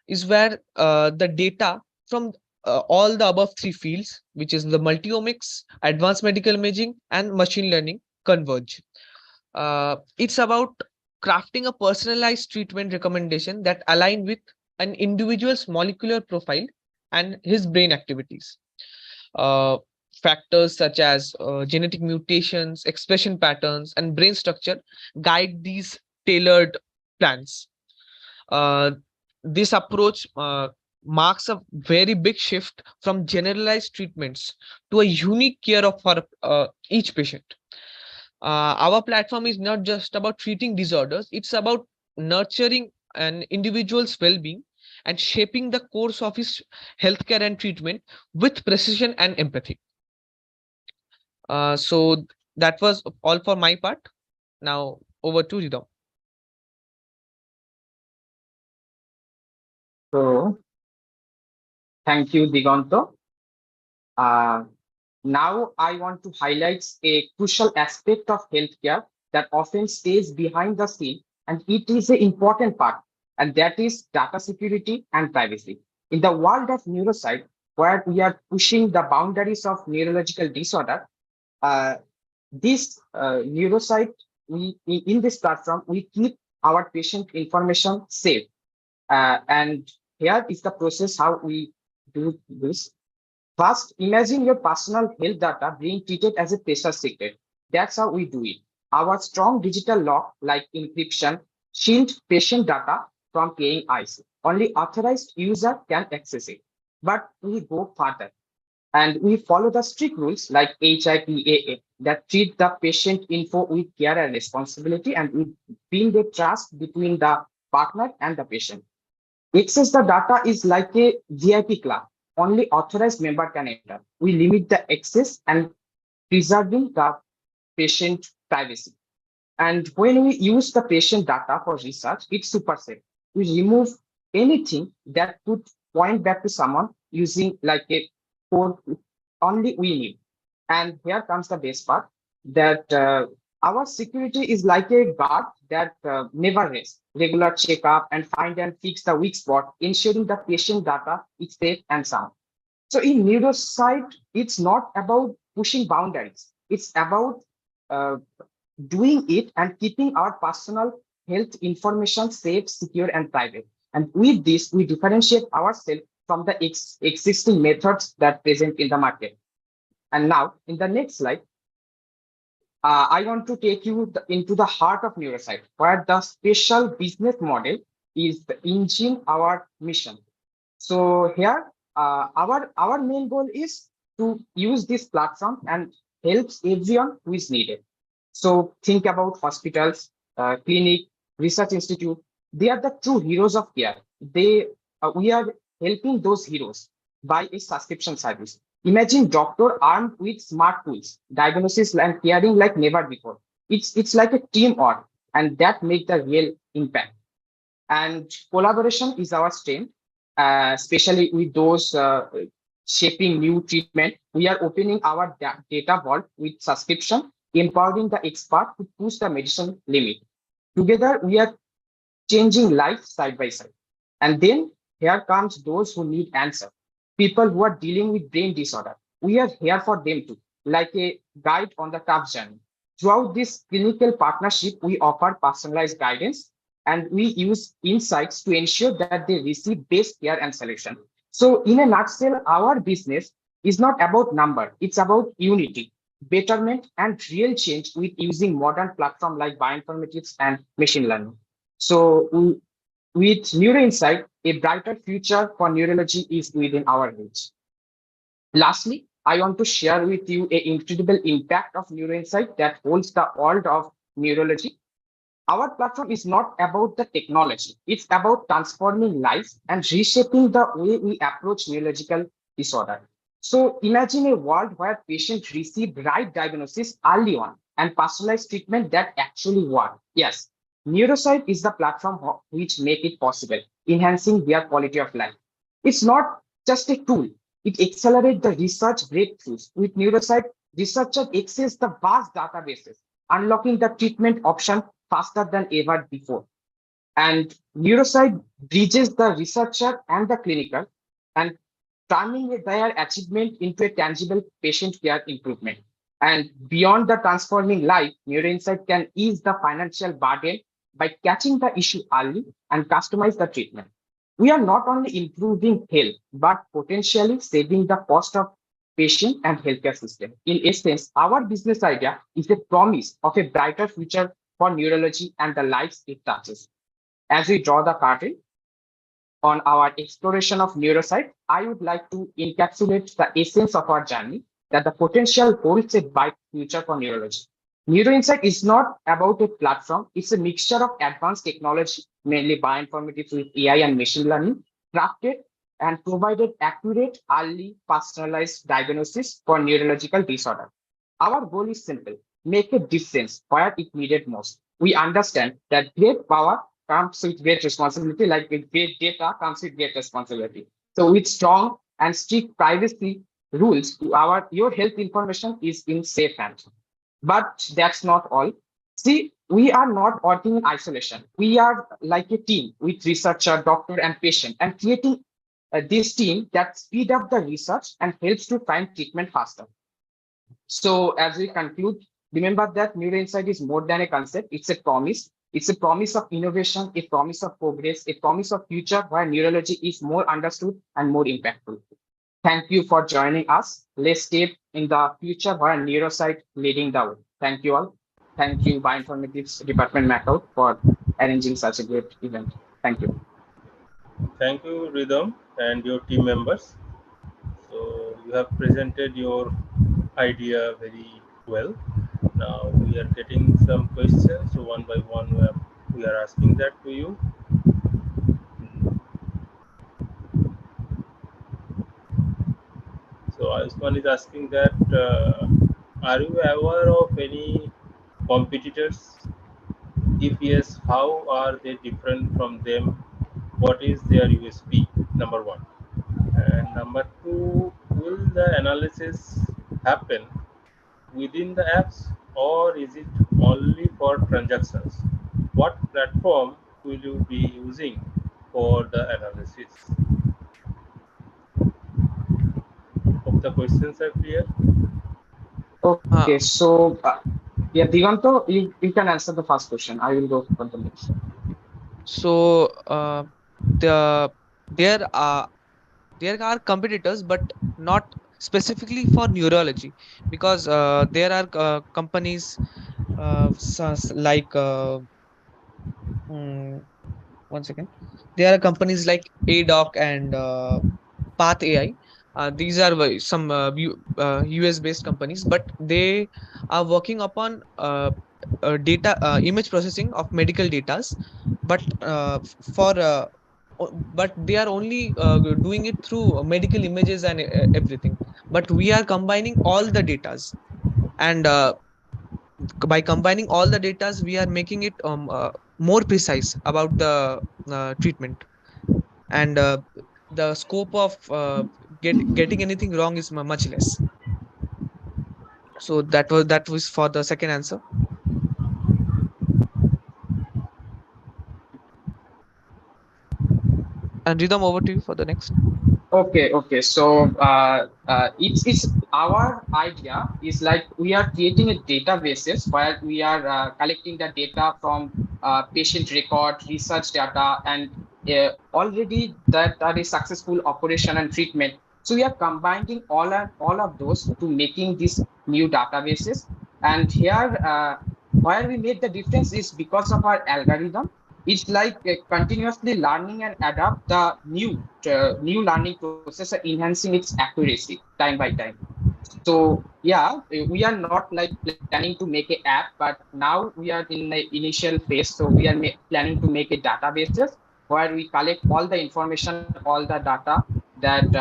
Speaker 12: is where the data from all the above three fields, which is the multiomics, advanced medical imaging, and machine learning, converge. It's about crafting a personalized treatment recommendation that align with an individual's molecular profile and his brain activities. Uh, Factors such as genetic mutations, expression patterns, and brain structure guide these tailored plans. Uh, this approach marks a very big shift from generalized treatments to a unique care of for each patient. Our platform is not just about treating disorders, it's about nurturing an individual's well-being and shaping the course of his healthcare and treatment with precision and empathy. So that was all for my part. Now over to Ridham.
Speaker 10: So, thank you, Diganto. Uh, Now I want to highlight a crucial aspect of healthcare that often stays behind the scene, and it is an important part, and that is data security and privacy. In the world of neuroscience, where we are pushing the boundaries of neurological disorder, uh, this neuroscience, in this platform, we keep our patient information safe. And here is the process how we do this. First, imagine your personal health data being treated as a precious secret. That's how we do it. Our strong digital lock, like encryption, shield patient data from paying eyes. Only authorized user can access it. But we go further and we follow the strict rules like HIPAA that treat the patient info with care and responsibility, and we build the trust between the partner and the patient. Access the data is like a VIP club. Only authorized member can enter. We limit the access and preserving the patient privacy. And when we use the patient data for research, it's super safe. We remove anything that could point back to someone using like a code only we need. And here comes the best part that our security is like a guard that never rests. Regular checkup and find and fix the weak spot, ensuring the patient data is safe and sound. So in neuroscience, it's not about pushing boundaries. It's about
Speaker 13: uh, doing it and keeping our personal health information safe, secure, and private. And with this, we differentiate ourselves from the existing methods that present in the market. And now, in the next slide, I want to take you into the heart of neuroscience, where the special business model is the engine our mission. So here, our main goal is to use this platform and helps everyone who is needed. So think about hospitals, clinic, research institute. They are the true heroes of care. We are helping those heroes by a subscription service. Imagine doctor armed with smart tools, diagnosis and caring like never before. It's like a teamwork, and that make the real impact. And collaboration is our strength, especially with those shaping new treatment. We are opening our data vault with subscription, empowering the expert to push the medicine limit. Together, we are changing life side by side. And then here comes those who need answer. People who are dealing with brain disorder. We are here for them too, like a guide on the tough journey. Throughout this clinical partnership, we offer personalized guidance and we use insights to ensure that they receive best care and solution. So in a nutshell, our business is not about number, it's about unity, betterment, and real change with using modern platform like bioinformatics and machine learning. So with NeuroInsight, a brighter future for neurology is within our reach. Lastly, I want to share with you an incredible impact of NeuroInsight that holds the world of neurology. Our platform is not about the technology. It's about transforming lives and reshaping the way we approach neurological disorder. So imagine a world where patients receive right diagnosis early on and personalized treatment that actually work. Yes, Neurosite is the platform which make it possible, enhancing their quality of life. It's not just a tool. It accelerates the research breakthroughs. With Neurosite, researchers access the vast databases, unlocking the treatment option faster than ever before. And Neurosite bridges the researcher and the clinical and turning their achievement into a tangible patient care improvement. And beyond the transforming life, NeuroInsight can ease the financial burden by catching the issue early and customize the treatment. We are not only improving health, but potentially saving the cost of patient and healthcare system. In essence, our business idea is a promise of a brighter future for neurology and the lives it touches. As we draw the curtain on our exploration of neuroscience, I would like to encapsulate the essence of our journey that the potential holds a bright future for neurology. NeuroInsight is not about a platform, it's a mixture of advanced technology, mainly bioinformatics with AI and machine learning, crafted and provided accurate, early, personalized diagnosis for neurological disorder. Our goal is simple, make a difference where it needed most. We understand that great power comes with great responsibility, like with great data comes with great responsibility. So with strong and strict privacy rules, your health information is in safe hands. But that's not all. See, we are not working in isolation. We are like a team with researcher, doctor, and patient, and creating this team that speed up the research and helps to find treatment faster. So as we conclude, remember that NeuroInsight is more than a concept. It's a promise. It's a promise of innovation, a promise of progress, a promise of future where neurology is more understood and more impactful. Thank you for joining us. Let's step in the future where neuroscience leading the way. Thank you all. Thank you, Bioinformatics Department Macau, for arranging such a great event. Thank you.
Speaker 1: Thank you, Rhythm, and your team members. So you have presented your idea very well. Now we are getting some questions. So one by one, we are asking that to you. So Ayushman is asking that, are you aware of any competitors? If yes, how are they different from them? What is their USP? Number one. And number two, will the analysis happen within the apps or is it only for transactions? What platform will you be using for the analysis? Hope the questions are clear.
Speaker 13: Okay, so Yeah, Divanto, you can answer the first question. I will go for the next.
Speaker 12: So the there are competitors, but not specifically for neurology, because there are companies like mm, one second. There are companies like ADOC and Path AI. These are some US based companies, but they are working upon data image processing of medical datas, but for but they are only doing it through medical images and everything. But we are combining all the datas, and by combining all the datas, we are making it more precise about the treatment, and the scope of getting anything wrong is much less. So that was for the second answer. And Ridham, over to you for the next.
Speaker 13: Okay. So it's our idea is like we are creating a databases where we are collecting the data from patient record, research data, and already that are a successful operation and treatment. So we are combining all of those to making these new databases. And here, where we made the difference is because of our algorithm. It's like continuously learning and adapt the new learning process and enhancing its accuracy time by time. So yeah, we are not like planning to make an app, but now we are in the initial phase. So we are planning to make a databases where we collect all the information, all the data that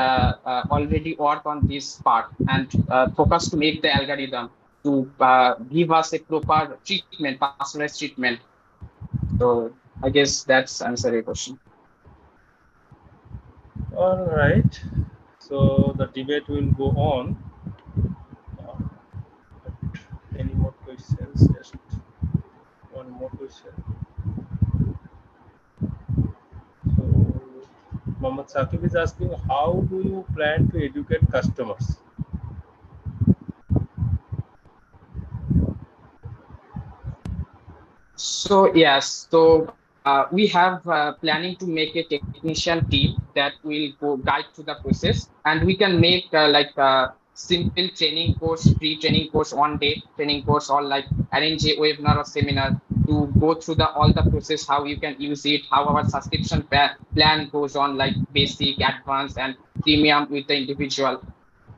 Speaker 13: already work on this part, and focus to make the algorithm to give us a proper treatment, personalized treatment. So I guess that's answer your question.
Speaker 1: All right. So the debate will go on. Uh, any more questions? Just one more question. So Mohammed Saqib is asking, how do you plan to educate customers?
Speaker 13: So yes, so we have planning to make a technician team that will go guide through the process, and we can make like a simple training course, free training course, 1 day training course, or like arrange a webinar or seminar to go through the all the process, how you can use it, how our subscription plan goes on, like basic, advanced, and premium with the individual.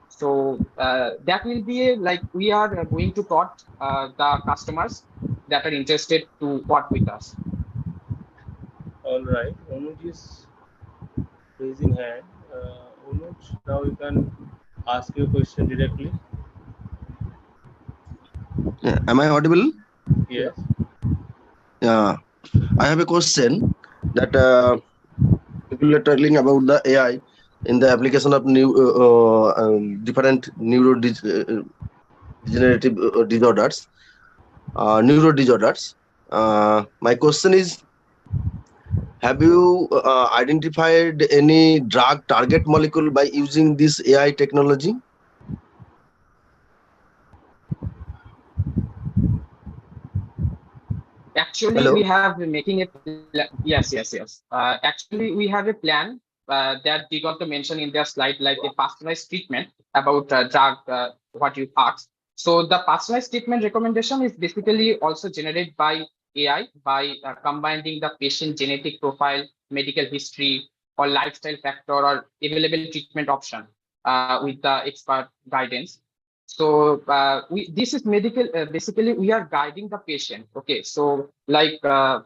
Speaker 13: So that will be like we are going to taught the customers that are interested to work with us.
Speaker 1: All right. Anuj is raising hand. Anuj, now you can ask your question directly.
Speaker 14: Yeah, am I audible?
Speaker 1: Yes.
Speaker 14: Yeah, I have a question that people are telling about the AI in the application of new different degenerative disorders, neuro disorders. My question is, have you identified any drug target molecule by using this AI technology?
Speaker 13: Actually,
Speaker 14: Hello.
Speaker 13: we have been making it. Yes. Actually, we have a plan that they got to mention in their slide, like a personalized treatment about drug, what you asked. So the personalized treatment recommendation is basically also generated by AI by combining the patient genetic profile, medical history, or lifestyle factor, or available treatment option with the expert guidance. So this is medical. Basically, we are guiding the patient. Okay, so like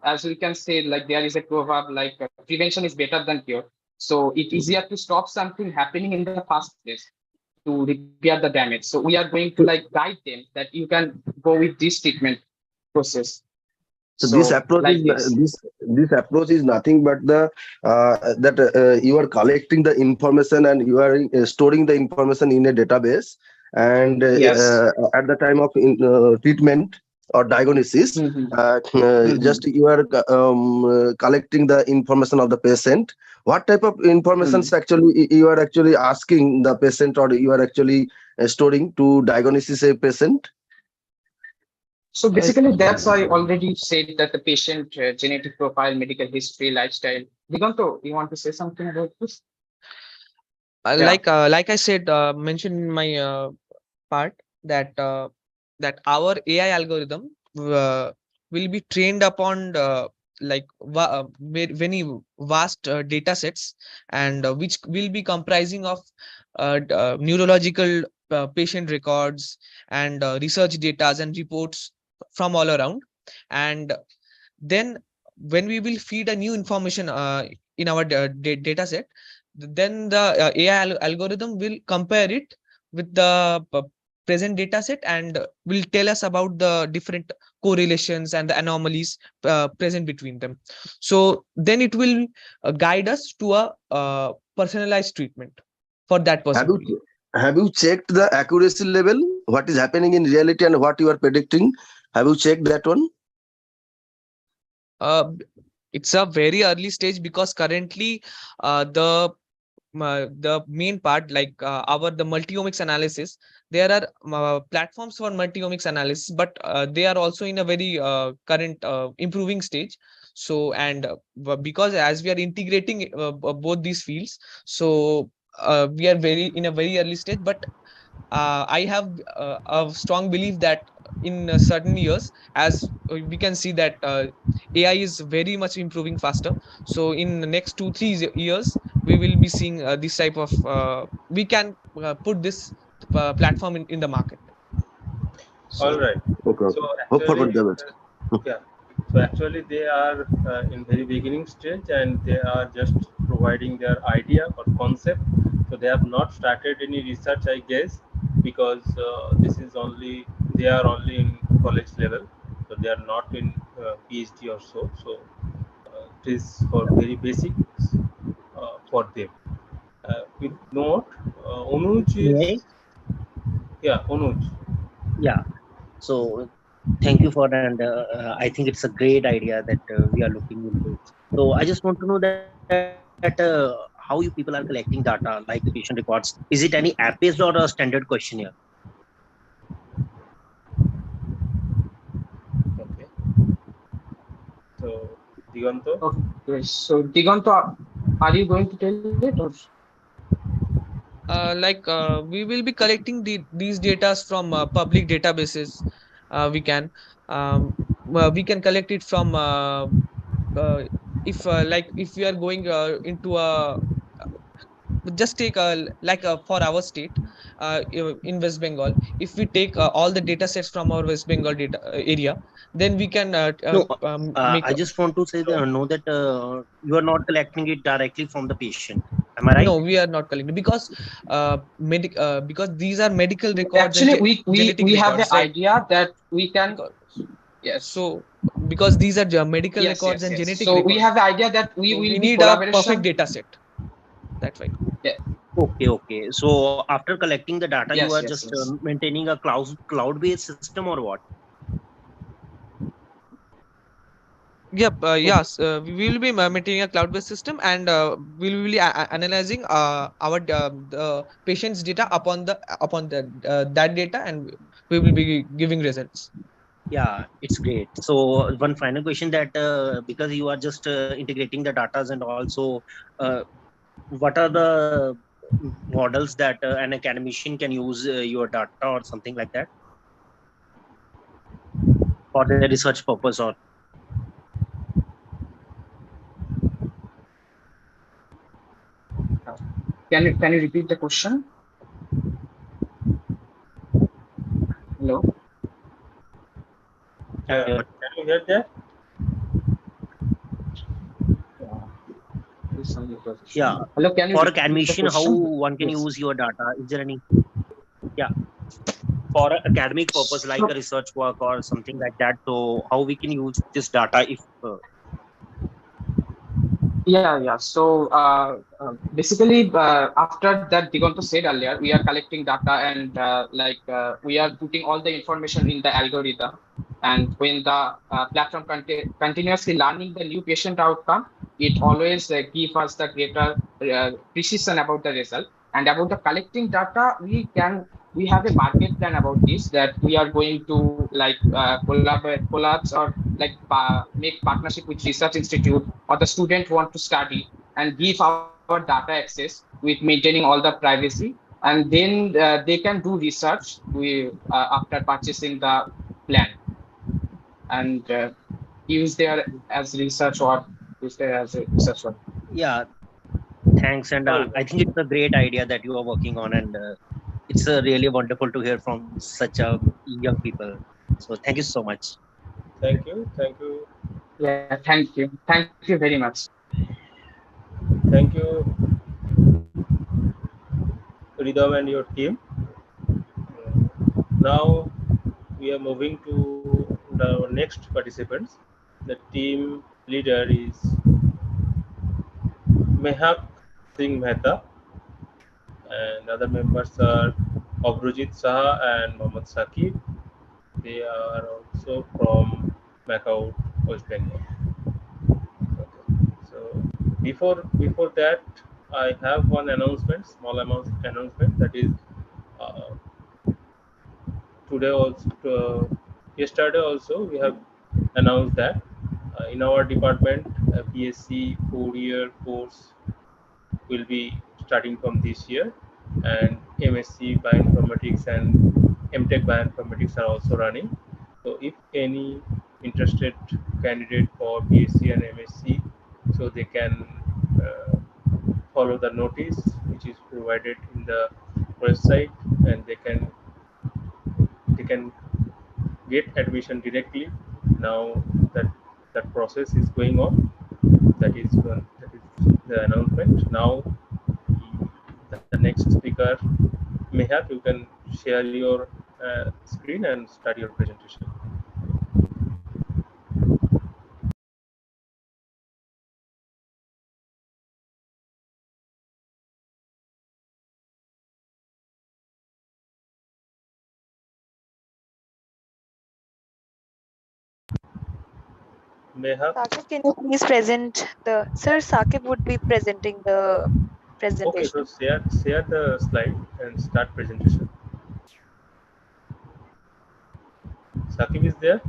Speaker 13: as we can say, like there is a proverb like prevention is better than cure. So it's easier to stop something happening in the first place to repair the damage. So we are going to like guide them that you can go with this treatment process.
Speaker 14: So this
Speaker 13: So
Speaker 14: approach
Speaker 13: like
Speaker 14: is
Speaker 13: this.
Speaker 14: this approach is nothing but the that you are collecting the information and you are storing the information in a database, and
Speaker 13: Yes.
Speaker 14: at the time of treatment or diagnosis,
Speaker 13: Mhm.
Speaker 14: just
Speaker 13: Mhm.
Speaker 14: you are collecting the information of the patient. What type of information
Speaker 13: Mhm.
Speaker 14: actually you are actually asking the patient, or you are actually storing to diagnosis a patient?
Speaker 13: So basically, that's I already said that the patient genetic profile, medical history, lifestyle. Diganto, you want to say something about this? Yeah.
Speaker 12: Like I said, mentioned in my part that that our AI algorithm will be trained upon very vast data sets, and which will be comprising of neurological patient records and research data and reports from all around. And then when we will feed a new information in our data set, then the algorithm will compare it with the present data set and will tell us about the different correlations and the anomalies present between them. So then it will guide us to a personalized treatment for that
Speaker 14: Have
Speaker 12: person.
Speaker 14: you have you checked the accuracy level? What is happening in reality and what you are predicting? Have you checked that one?
Speaker 12: uh, it's a very early stage because currently the main part, like our the multiomics analysis, there are platforms for multiomics analysis, but they are also in a very current improving stage. So and because as we are integrating both these fields, so we are very in a very early stage, but I have a strong belief that in certain years, as we can see that AI is very much improving faster. So in the next 2 3 years, we will be seeing this type of we can put this platform in the market.
Speaker 1: All
Speaker 12: So
Speaker 1: right.
Speaker 14: Okay,
Speaker 1: So
Speaker 14: okay. Hope for
Speaker 1: actually,
Speaker 14: the best.
Speaker 1: yeah. So actually, they are in very beginning stage, and they are just providing their idea or concept. So they have not started any research, I guess, because this is only they are only in college level, so they are not in PhD or so. So it is for very basics for them. With note, Anuj
Speaker 15: May
Speaker 1: is Anuj.
Speaker 15: Yeah. So thank you for, and I think it's a great idea that we are looking into. So I just want to know that how you people are collecting data, like the patient records. Is it any app-based or a standard questionnaire?
Speaker 1: Okay. So Diganto.
Speaker 13: Okay. So Diganto, are you going to tell it or?
Speaker 12: we will be collecting these data from public databases. We can we can collect it from uh, if if we are going into a just take for our state in West Bengal, if we take all the data sets from our West Bengal data area, then we can
Speaker 15: No,
Speaker 12: make
Speaker 15: I just want to say
Speaker 1: So
Speaker 15: know that you are not collecting it directly from the patient. Am I right?
Speaker 12: no, we are not collecting because because these are medical records and
Speaker 13: Actually, we
Speaker 12: genetic
Speaker 13: have the
Speaker 12: records, right?
Speaker 13: idea that we can.
Speaker 12: Because
Speaker 13: Yes.
Speaker 12: so because these are medical
Speaker 13: Yes.
Speaker 12: records
Speaker 13: Yes.
Speaker 12: and
Speaker 13: Yes.
Speaker 12: genetic
Speaker 13: So we
Speaker 12: records,
Speaker 13: have the idea that we
Speaker 12: so
Speaker 13: will
Speaker 12: we
Speaker 13: be
Speaker 12: need a perfect
Speaker 13: collaboration.
Speaker 12: data set. That's right.
Speaker 13: Yeah.
Speaker 15: Okay, okay. So after collecting the data, you are
Speaker 13: Yes.
Speaker 15: just
Speaker 13: Yes. Yes.
Speaker 15: maintaining a cloud-based system or what?
Speaker 12: Yep. Yes. We will be maintaining a cloud-based system, and we will be analyzing our the patient's data upon that data, and we will be giving results.
Speaker 15: Yeah, it's great. So one final question that because you are just integrating the data and also uh, what are the models that an academician can use your data or something like that for the research purpose or
Speaker 13: Can you repeat the question? Hello.
Speaker 1: yeah, can you hear that?
Speaker 13: Yeah. Please send your
Speaker 15: yeah,
Speaker 13: question. Hello. Can you
Speaker 15: for
Speaker 13: repeat the
Speaker 15: academician how
Speaker 13: question?
Speaker 15: one can
Speaker 13: Yes.
Speaker 15: use your data? Is there any, yeah, for academic purpose like a
Speaker 13: So
Speaker 15: research work or something like that? So how we can use this data if
Speaker 13: yeah. So basically, after that, Digonto said earlier, we are collecting data and we are putting all the information in the algorithm. And when the platform continuously learning the new patient outcome, it always give us the greater precision about the result. And about the collecting data, we can we have a market plan about this, that we are going to like collabs or like make partnership with research institute, or the student want to study and give our data access with maintaining all the privacy, and then they can do research after purchasing the plan, and use there as research, or use there as a research work.
Speaker 15: Yeah, thanks. And
Speaker 1: Sorry.
Speaker 15: I think it's a great idea that you are working on, and it's really wonderful to hear from such young people. So thank you so much.
Speaker 1: Thank you. Thank you.
Speaker 13: Yeah, thank you very much.
Speaker 1: Thank you, Ridham and your team. Now we are moving to the next participants. The team leader is Mehak Singh Mehta, and other members are Abrojit Saha and Mohammad Saqib. They are also from Macau, West Bengal. Okay. So before that, I have one announcement, small amount announcement, that is uh, today also yesterday also we have announced that in our department a BSc 4-year course will be starting from this year, and MSc Bioinformatics and MTech Bioinformatics are also running. So if any interested candidate for BSc and MSc, so they can follow the notice which is provided in the website, and they can get admission directly. Now that that process is going on, that is the announcement. Now the next speaker, Mehak, you can share your screen and start your presentation. Mehak.
Speaker 4: Sakib, can you please present the Sir Sakib would be presenting the
Speaker 1: Okay, so
Speaker 4: presentation.
Speaker 1: share the slide and start presentation. Sakib is there.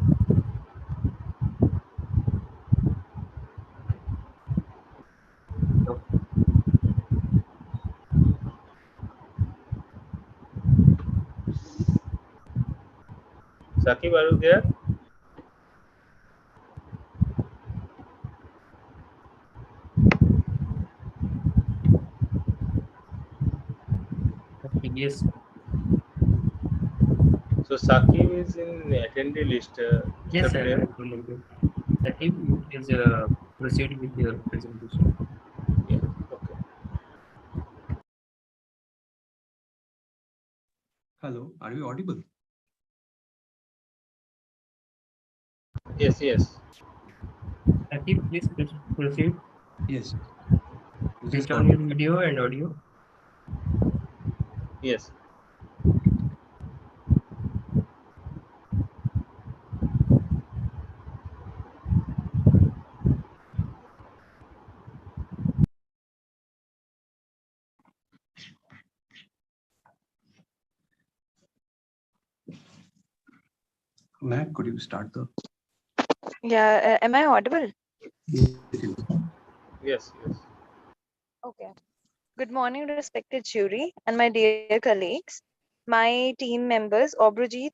Speaker 1: Sakib, are you there?
Speaker 8: Yes,
Speaker 1: So Sakib is in attendee list.
Speaker 8: yes,
Speaker 1: Except
Speaker 8: sir.
Speaker 1: him.
Speaker 8: I will do. If you please proceed with your presentation.
Speaker 1: Yeah. Okay.
Speaker 16: Hello, are you audible?
Speaker 1: Yes. Yes.
Speaker 8: If please proceed.
Speaker 16: Yes.
Speaker 8: Switch on your video and audio.
Speaker 1: Yes.
Speaker 16: Mac, could you start the?
Speaker 4: Yeah, am I audible?
Speaker 1: Yes. Yes.
Speaker 4: Okay. Good morning, respected jury and my dear colleagues. My team members, Obrojit,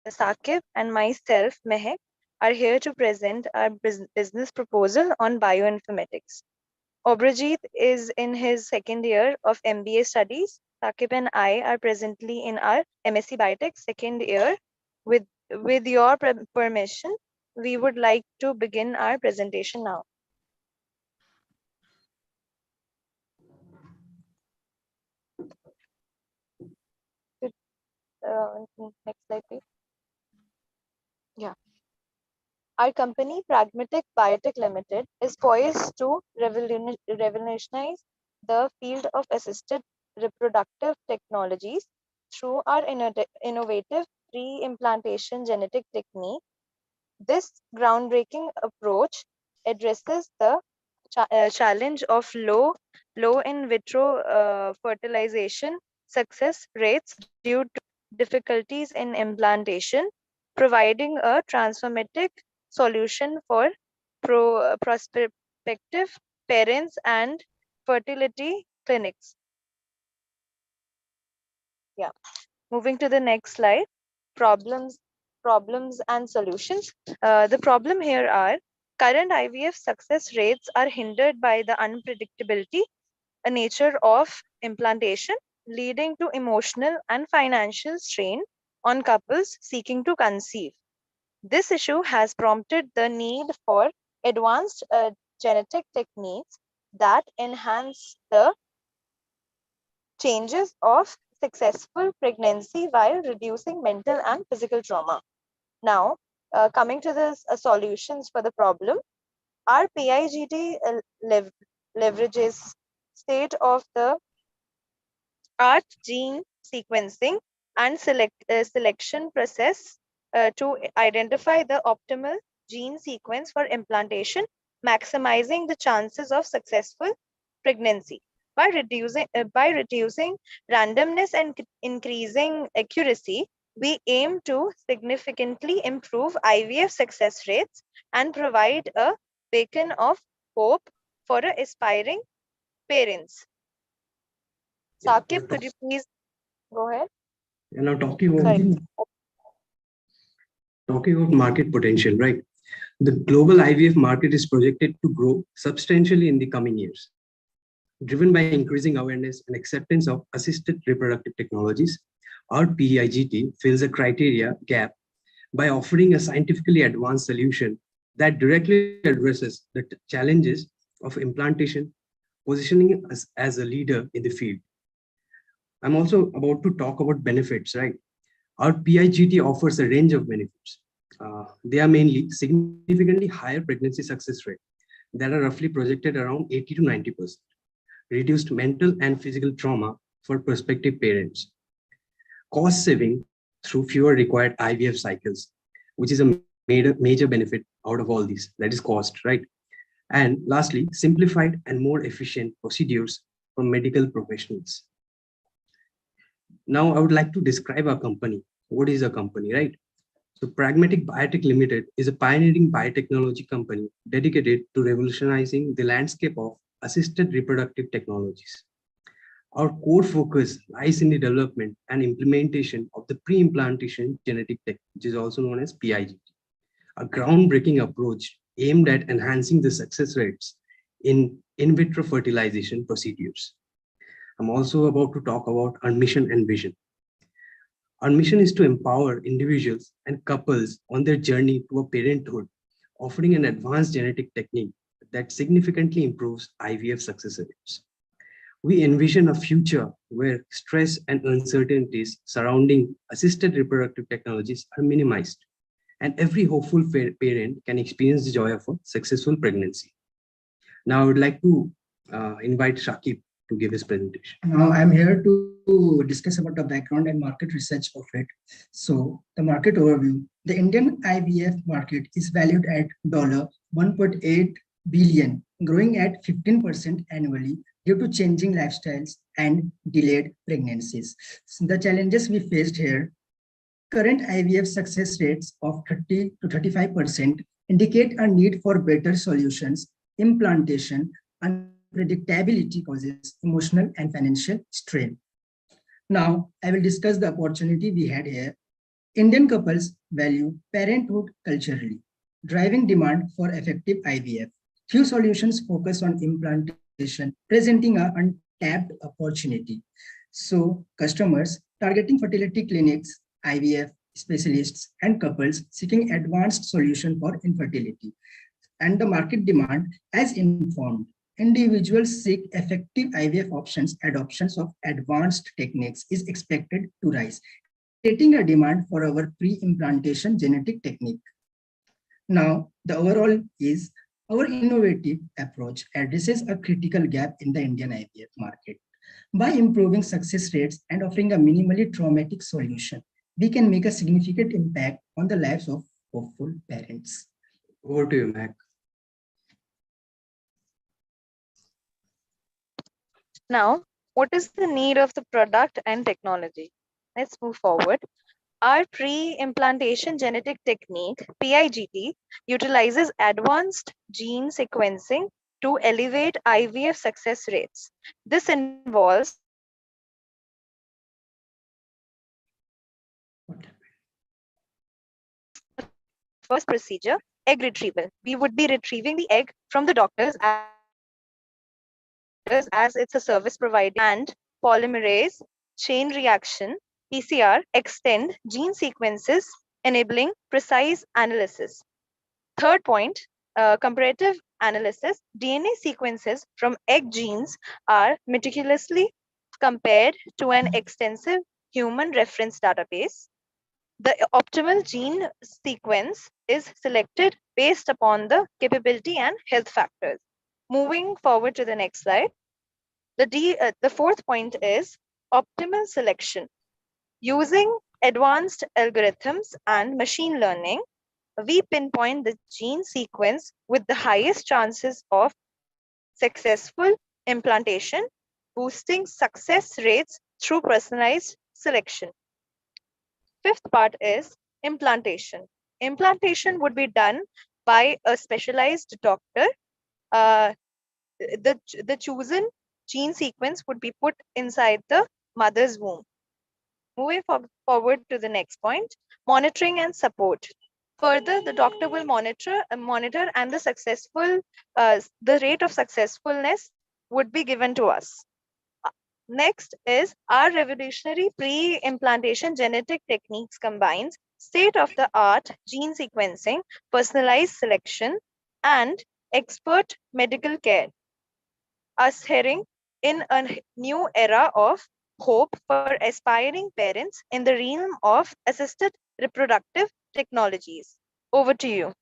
Speaker 4: Sakib, and myself, Mehek, are here to present our business proposal on bioinformatics. Obrojit is in his second year of MBA studies. Sakib and I are presently in our MSc Biotech second year. With your permission, we would like to begin our presentation now. Next slide, please. Yeah. Our company, Pragmatic Biotech Limited, is poised to revolutionize the field of assisted reproductive technologies through our innovative pre-implantation genetic technique. This groundbreaking approach addresses the challenge of low in vitro fertilization success rates due to difficulties in implantation, providing a transformative solution for prospective parents and fertility clinics. Yeah. Moving to the next slide, problems and solutions. The problem here are current IVF success rates are hindered by the unpredictability, a nature of implantation, leading to emotional and financial strain on couples seeking to conceive. This issue has prompted the need for advanced genetic techniques that enhance the changes of successful pregnancy while reducing mental and physical trauma. Now, coming to the solutions for the problem, our PIGT leverages state of the art gene sequencing and selection process to identify the optimal gene sequence for implantation, maximizing the chances of successful pregnancy. By reducing randomness and increasing accuracy, we aim to significantly improve IVF success rates and provide a beacon of hope for aspiring parents. Sakib, could you please go ahead?
Speaker 16: And now
Speaker 4: Sorry.
Speaker 16: talking about market potential, right? The global IVF market is projected to grow substantially in the coming years, driven by increasing awareness and acceptance of assisted reproductive technologies. Our PIGT fills a criteria gap by offering a scientifically advanced solution that directly addresses the challenges of implantation, positioning us as a leader in the field. I'm also about to talk about benefits, right? Our PIGT offers a range of benefits. They are mainly significantly higher pregnancy success rate that are roughly projected around 80 to 90%, reduced mental and physical trauma for prospective parents, cost saving through fewer required IVF cycles, which is a major benefit out of all these, that is cost, right? And lastly, simplified and more efficient procedures for medical professionals. Now, I would like to describe our company. What is a company, right? So Pragmatic Biotech Limited is a pioneering biotechnology company dedicated to revolutionizing the landscape of assisted reproductive technologies. Our core focus lies in the development and implementation of the pre-implantation genetic tech, which is also known as PIGT, a groundbreaking approach aimed at enhancing the success rates in vitro fertilization procedures. I'm also about to talk about our mission and vision. Our mission is to empower individuals and couples on their journey to a parenthood, offering an advanced genetic technique that significantly improves IVF success rates. We envision a future where stress and uncertainties surrounding assisted reproductive technologies are minimized, and every hopeful parent can experience the joy of a successful pregnancy. Now, I would like to invite Shakib to give his presentation.
Speaker 17: Now I'm here to discuss about the background and market research of it. So the market overview. The Indian IVF market is valued at $1.8 billion, growing at 15% annually due to changing lifestyles and delayed pregnancies. So the challenges we faced here, current IVF success rates of 30 to 35% indicate a need for better solutions. Implantation unpredictability causes emotional and financial strain. Now, I will discuss the opportunity we had here. Indian couples value parenthood culturally, driving demand for effective IVF. Few solutions focus on implantation, presenting an untapped opportunity. So, customers targeting fertility clinics, IVF specialists, and couples seeking advanced solution for infertility. And the market demand, as informed, individuals seek effective IVF options. Adoptions of advanced techniques is expected to rise, creating a demand for our pre-implantation genetic technique. Now, the overall is our innovative approach addresses a critical gap in the Indian IVF market. By improving success rates and offering a minimally traumatic solution, we can make a significant impact on the lives of hopeful parents.
Speaker 16: Over to you, Mac.
Speaker 4: Now, What is the need of the product and technology? Let's move forward. Our pre-implantation genetic technique, PIGT, utilizes advanced gene sequencing to elevate IVF success rates. This involves the first procedure, egg retrieval. We would be retrieving the egg from the doctors as it's a service provider, and polymerase chain reaction PCR extend gene sequences, enabling precise analysis. Third point, comparative analysis. DNA sequences from egg genes are meticulously compared to an extensive human reference database. The optimal gene sequence is selected based upon the capability and health factors. Moving forward to the next slide. The fourth point is optimal selection. Using advanced algorithms and machine learning, we pinpoint the gene sequence with the highest chances of successful implantation, boosting success rates through personalized selection. Fifth part is implantation. Implantation would be done by a specialized doctor. Uh, the chosen gene sequence would be put inside the mother's womb. Moving forward to the next point, monitoring and support. Further, the doctor will monitor and the rate of successfulness would be given to us. Next is our revolutionary pre-implantation genetic techniques combines state-of-the-art gene sequencing, personalized selection, and expert medical care, ushering in a new era of hope for aspiring parents in the realm of assisted reproductive technologies. Over to you.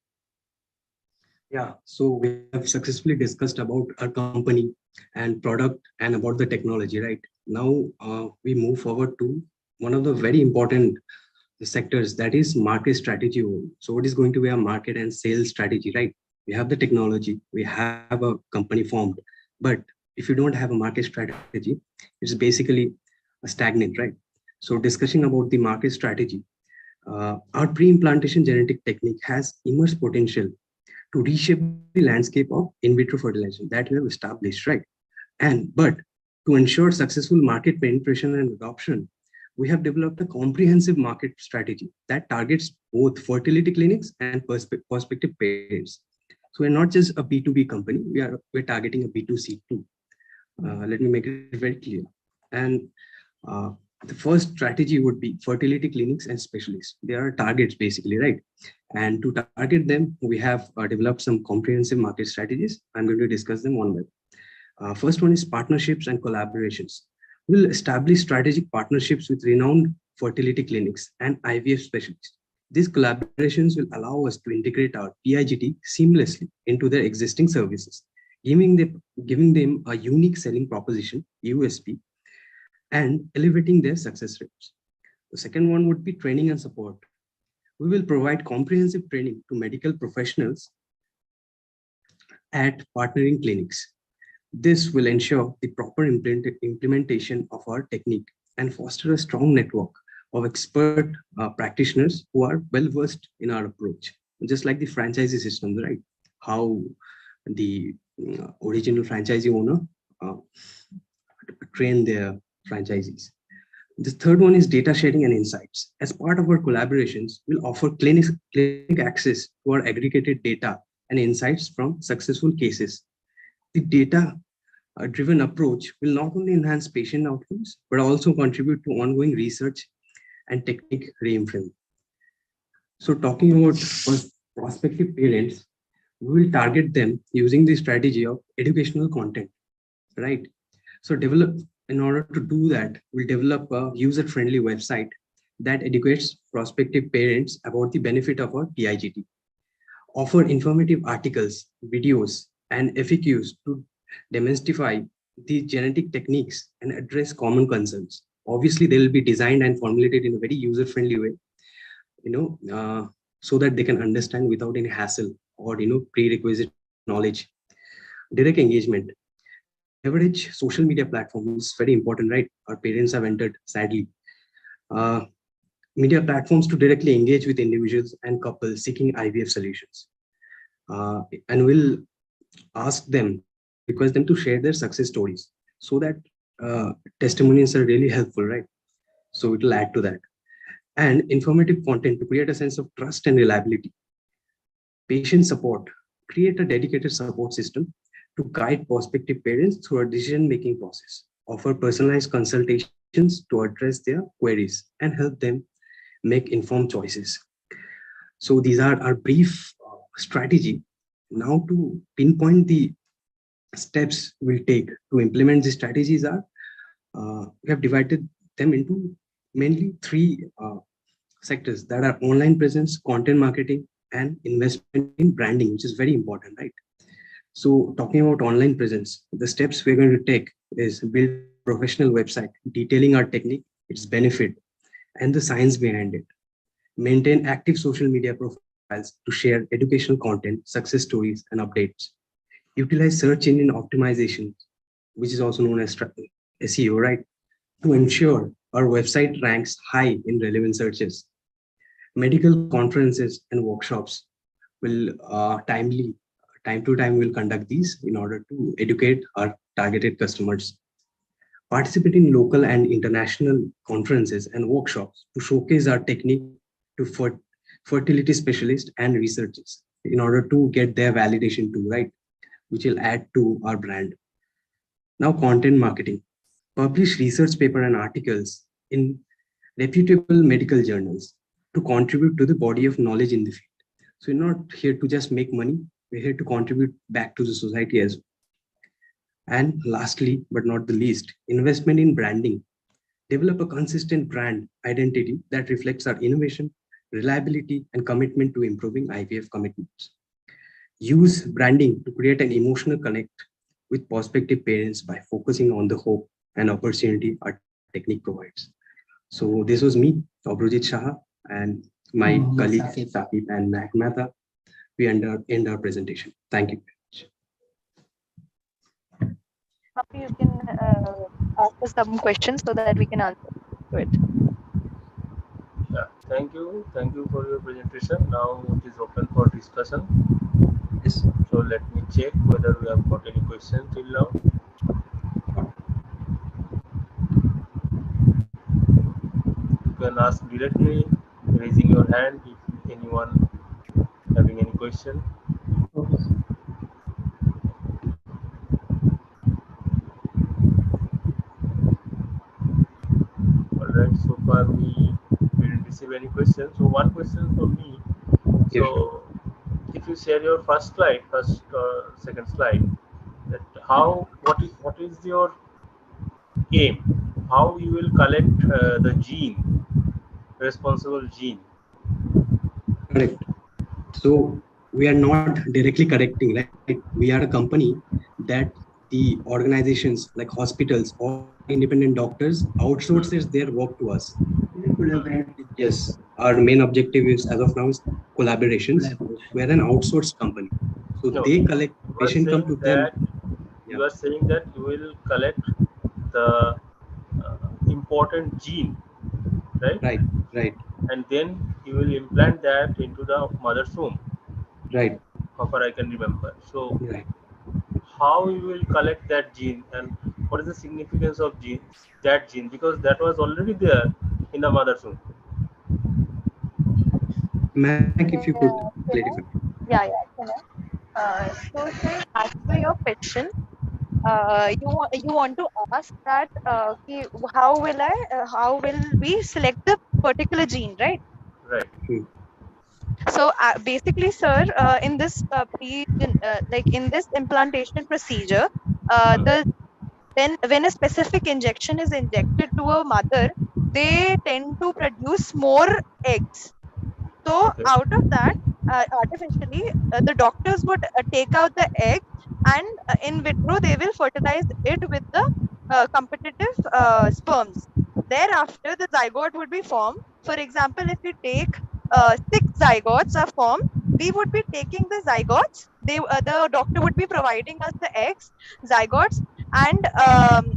Speaker 16: Yeah, so we have successfully discussed about our company and product and about the technology, right? Now we move forward to one of the very important sectors, that is market strategy. So what is going to be our market and sales strategy, right? We have the technology, we have a company formed, but if you don't have a market strategy, it's basically a stagnant, right? So discussing about the market strategy, our pre-implantation genetic technique has immense potential to reshape the landscape of in vitro fertilization that we have established, right? But to ensure successful market penetration and adoption, we have developed a comprehensive market strategy that targets both fertility clinics and prospective parents. So we're not just a B2B company, we're targeting a B2C too. Let me make it very clear. And the first strategy would be fertility clinics and specialists. They are targets basically, right? And to target them, we have developed some comprehensive market strategies. I'm going to discuss them one by one. First one is partnerships and collaborations. We'll establish strategic partnerships with renowned fertility clinics and IVF specialists. These collaborations will allow us to integrate our PIGT seamlessly into their existing services, giving them a unique selling proposition, USP, and elevating their success rates. The second one would be training and support. We will provide comprehensive training to medical professionals at partnering clinics. This will ensure the proper implementation of our technique and foster a strong network of expert practitioners who are well versed in our approach. Just like the franchisee systems, right? How the original franchisee owner train their franchisees. The third one is data sharing and insights. As part of our collaborations, we'll offer clinic access to our aggregated data and insights from successful cases. The data-driven approach will not only enhance patient outcomes, but also contribute to ongoing research and technique reinforcement. So talking about prospective parents, we will target them using the strategy of educational content, right? So in order to do that, we'll develop a user-friendly website that educates prospective parents about the benefit of our PIGT. Offer informative articles, videos, and FAQs to demystify the genetic techniques and address common concerns. Obviously, they will be designed and formulated in a very user-friendly way, so that they can understand without any hassle or prerequisite knowledge. Direct engagement. We have leverage social media platforms. Very important, right? Our parents have entered, sadly, uh, media platforms to directly engage with individuals and couples seeking IVF solutions. And we'll ask them, request them to share their success stories so that testimonials are really helpful, right? So it will add to that. And informative content to create a sense of trust and reliability. Patient support, create a dedicated support system to guide prospective parents through a decision-making process, offer personalized consultations to address their queries and help them make informed choices. So these are our brief strategy. Now to pinpoint the steps we'll take to implement these strategies are, we have divided them into mainly three sectors that are online presence, content marketing, and investment in branding, which is very important, right? So talking about online presence, the steps we're going to take is build a professional website detailing our technique, its benefit, and the science behind it. Maintain active social media profiles to share educational content, success stories, and updates. Utilize search engine optimization, which is also known as SEO, right? To ensure our website ranks high in relevant searches. Medical conferences and workshops will time to time will conduct these in order to educate our targeted customers. Participate in local and international conferences and workshops to showcase our technique to fertility specialists and researchers in order to get their validation too, right? Which will add to our brand. Now, content marketing. Publish research paper and articles in reputable medical journals to contribute to the body of knowledge in the field. So we're not here to just make money, we're here to contribute back to the society as well. And lastly, but not the least, investment in branding. Develop a consistent brand identity that reflects our innovation, reliability, and commitment to improving IVF commitments. Use branding to create an emotional connect with prospective parents by focusing on the hope and opportunity our technique provides. So this was me, Abrojit Shah, and my colleague Saqib and Mac Mehta. We end our presentation. Thank you.
Speaker 4: Happy you can ask us some questions so that we can answer to it.
Speaker 1: Yeah, thank you. Thank you for your presentation. Now it is open for discussion. Yes. So let me check whether we have got any questions till now. You can ask directly, raising your hand if anyone having any question. Alright, so far we didn't receive any questions. So one question from me. So if you share your first slide, second slide, that what is your aim? How you will collect the gene, responsible gene?
Speaker 16: Correct. So we are not directly correcting, right? We are a company that the organizations like hospitals or independent doctors outsources their work to us. Yes, our main objective is, as of now, is collaborations. We are an outsourced company, so
Speaker 1: No,
Speaker 16: they collect patient come to them.
Speaker 1: You are saying that you will collect the important gene, right?
Speaker 16: Right, right,
Speaker 1: and then you will implant that into the mother's womb.
Speaker 16: right.
Speaker 1: How far I can remember. So
Speaker 16: Right.
Speaker 1: how you will collect that gene and what is the significance of that gene, because that was already there in the mother's womb.
Speaker 16: Mac, if you could clarify.
Speaker 4: Yeah. So sir, as per your question, you want to ask that how will we select the particular gene, right?
Speaker 1: Right.
Speaker 4: So basically, sir, in this like in this implantation procedure, the when a specific injection is injected to a mother, they tend to produce more eggs. So
Speaker 1: Okay.
Speaker 4: out of that, artificially, the doctors would take out the egg, and in vitro they will fertilize it with the competitive sperms. Thereafter, the zygote would be formed. For example, if we take six zygotes are formed, we would be taking the zygotes. The doctor would be providing us the eggs, zygotes, and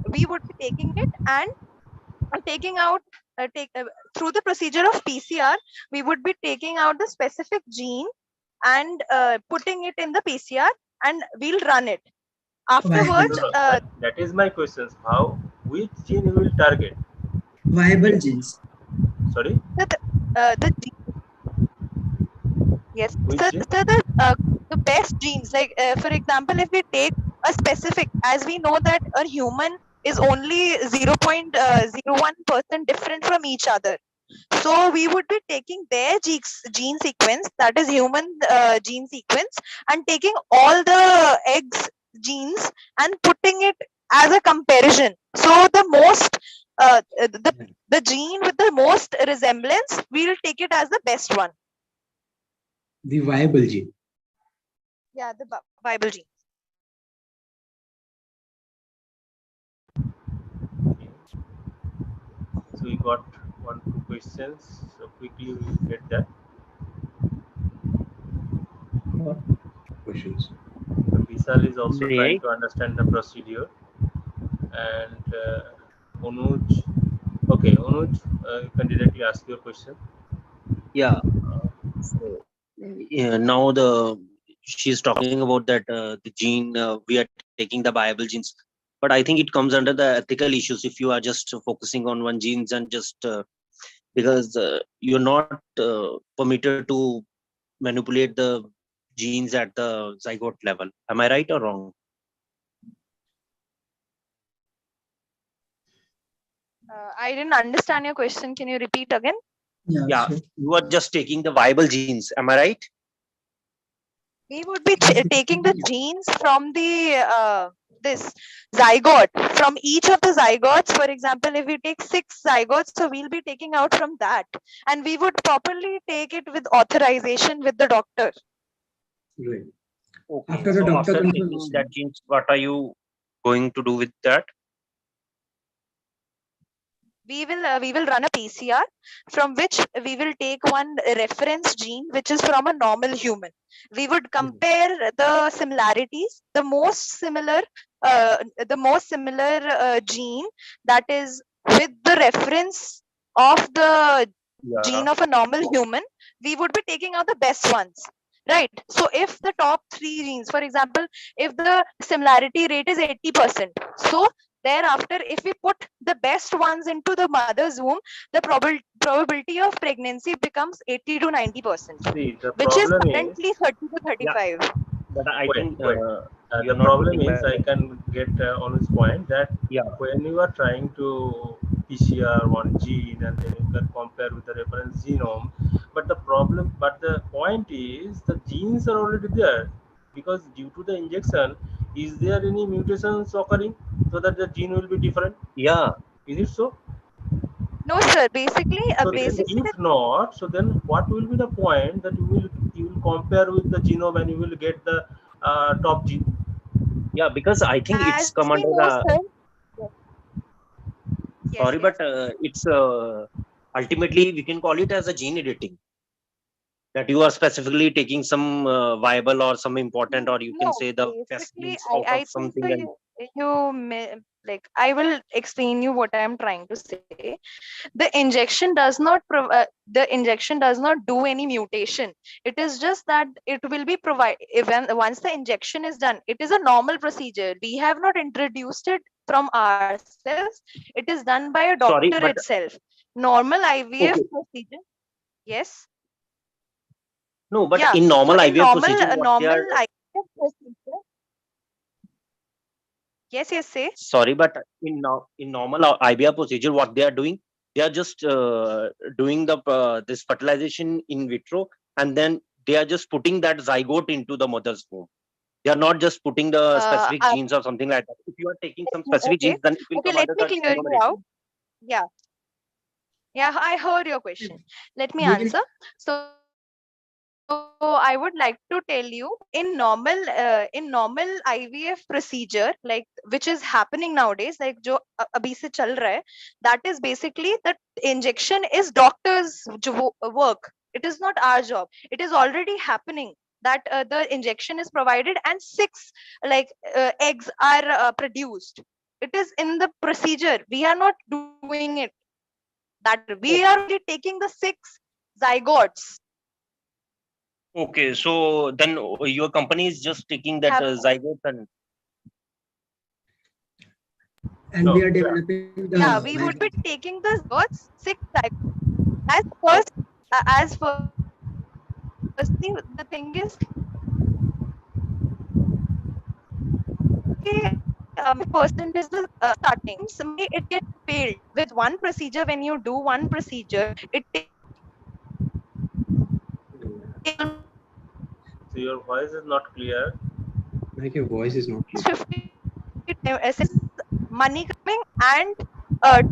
Speaker 4: we would be taking it and taking out through the procedure of PCR, we would be taking out the specific gene and putting it in the PCR, and we'll run it.
Speaker 17: Viable,
Speaker 4: Afterwards,
Speaker 1: That is my question. How, which gene you will target?
Speaker 17: viable genes.
Speaker 1: Sorry,
Speaker 4: the yes,
Speaker 1: which
Speaker 4: so,
Speaker 1: gene?
Speaker 4: so the best genes, like for example, if we take a specific, as we know that a human is only 0.01% different from each other. So we would be taking their gene sequence, that is human gene sequence, and taking all the eggs genes and putting it as a comparison. So the most the gene with the most resemblance, we will take it as the best one.
Speaker 16: The viable gene.
Speaker 4: Yeah, the viable gene.
Speaker 1: So we got 1 2 questions. So quickly we will get that.
Speaker 16: Questions.
Speaker 1: Vishal is also
Speaker 7: May
Speaker 1: trying
Speaker 7: I?
Speaker 1: to understand the procedure, and Anuj. Okay, Anuj, you can directly ask your question.
Speaker 15: Yeah. So, yeah, now she's talking about that the gene we are taking the viable genes, but I think it comes under the ethical issues if you are just focusing on one genes and just because you're not permitted to manipulate the genes at the zygote level. Am I right or wrong?
Speaker 4: I didn't understand your question. Can you repeat again?
Speaker 15: Yeah, you are just taking the viable genes. Am I right?
Speaker 4: We would be taking the genes from the this zygote, from each of the zygotes. For example, if we take 6 zygotes, so we'll be taking out from that, and we would properly take it with authorization with the doctor.
Speaker 16: Right.
Speaker 15: Okay.
Speaker 17: After the
Speaker 15: So
Speaker 17: doctor
Speaker 15: after taking
Speaker 17: confirmation.
Speaker 15: that genes, what are you going to do with that?
Speaker 4: We will run a PCR from which we will take one reference gene which is from a normal human. We would compare the similarities, the most similar gene, that is with the reference of the gene of a normal human. We would be taking out the best ones, right? So if the top 3 genes, for example, if the similarity rate is 80%, so thereafter, if we put the best ones into the mother's womb, the probability of pregnancy becomes 80 to 90%,
Speaker 1: See, the
Speaker 4: which is
Speaker 1: problem is,
Speaker 4: currently 30 to 35.
Speaker 15: But I
Speaker 1: wait,
Speaker 15: think
Speaker 1: wait.
Speaker 15: you're
Speaker 1: The
Speaker 15: not
Speaker 1: problem
Speaker 15: putting
Speaker 1: is,
Speaker 15: back.
Speaker 1: I can get on his point that
Speaker 15: Yeah.
Speaker 1: when you are trying to PCR one gene and then you can compare with the reference genome, but the point is the genes are already there, because due to the injection, is there any mutations occurring so that the gene will be different?
Speaker 15: Yeah.
Speaker 1: Is it so?
Speaker 4: No, sir. Basically,
Speaker 1: So then, if not, so then what will be the point that you will compare with the genome and you will get the top gene?
Speaker 15: Yeah, because I think it's
Speaker 4: as
Speaker 15: come
Speaker 4: we
Speaker 15: under
Speaker 4: know,
Speaker 15: the.
Speaker 4: sir. Yes,
Speaker 15: Sorry,
Speaker 4: yes.
Speaker 15: but it's ultimately we can call it as a gene editing. That you are specifically taking some viable or some important, or you can
Speaker 4: No,
Speaker 15: say the best
Speaker 4: basically,
Speaker 15: genes out
Speaker 4: I
Speaker 15: of
Speaker 4: think so.
Speaker 15: something. And
Speaker 4: Like, I will explain you what I am trying to say. The injection does not do any mutation. It is just that it will be once the injection is done. It is a normal procedure. We have not introduced it from ourselves. It is done by a doctor
Speaker 15: sorry, but
Speaker 4: itself. Normal IVF
Speaker 15: okay.
Speaker 4: procedure. Yes.
Speaker 15: No, but
Speaker 4: Yeah.
Speaker 15: in
Speaker 4: So
Speaker 15: normal
Speaker 4: in
Speaker 15: IVF procedure, what they
Speaker 4: normal
Speaker 15: are.
Speaker 4: IVF procedure. Yes, yes, say.
Speaker 15: Sorry, but in normal IVF procedure, what they are doing, they are just doing the this fertilization in vitro, and then they are just putting that zygote into the mother's womb. They are not just putting the
Speaker 4: Uh,
Speaker 15: specific
Speaker 4: uh,
Speaker 15: genes or something like that. If you are taking some specific
Speaker 4: okay.
Speaker 15: genes, then it will
Speaker 4: Okay,
Speaker 15: come
Speaker 4: let
Speaker 15: under
Speaker 4: me
Speaker 15: the
Speaker 4: clear
Speaker 15: genome
Speaker 4: you out.
Speaker 15: editing.
Speaker 4: Yeah. Yeah, I heard your question. Let me
Speaker 17: We will.
Speaker 4: answer. So I would like to tell you in normal IVF procedure, like which is happening nowadays, like jo abhi se chal raha hai, that is basically the injection is doctor's work. It is not our job. It is already happening. that the injection is provided and 6 eggs are produced. It is in the procedure. We are not doing it that way. We are only taking the 6 zygotes.
Speaker 15: Okay, so then your company is just taking that zygote
Speaker 16: and
Speaker 1: No,
Speaker 16: we are
Speaker 1: yeah.
Speaker 16: developing the
Speaker 4: Yeah, we would be taking the zygotes, 6 zygotes. As first, as firstly, the thing is, percent is the starting. So may it get failed with one procedure. When you do one procedure, it takes
Speaker 1: So your voice is not clear.
Speaker 16: like your voice is not clear.
Speaker 4: 50 money coming and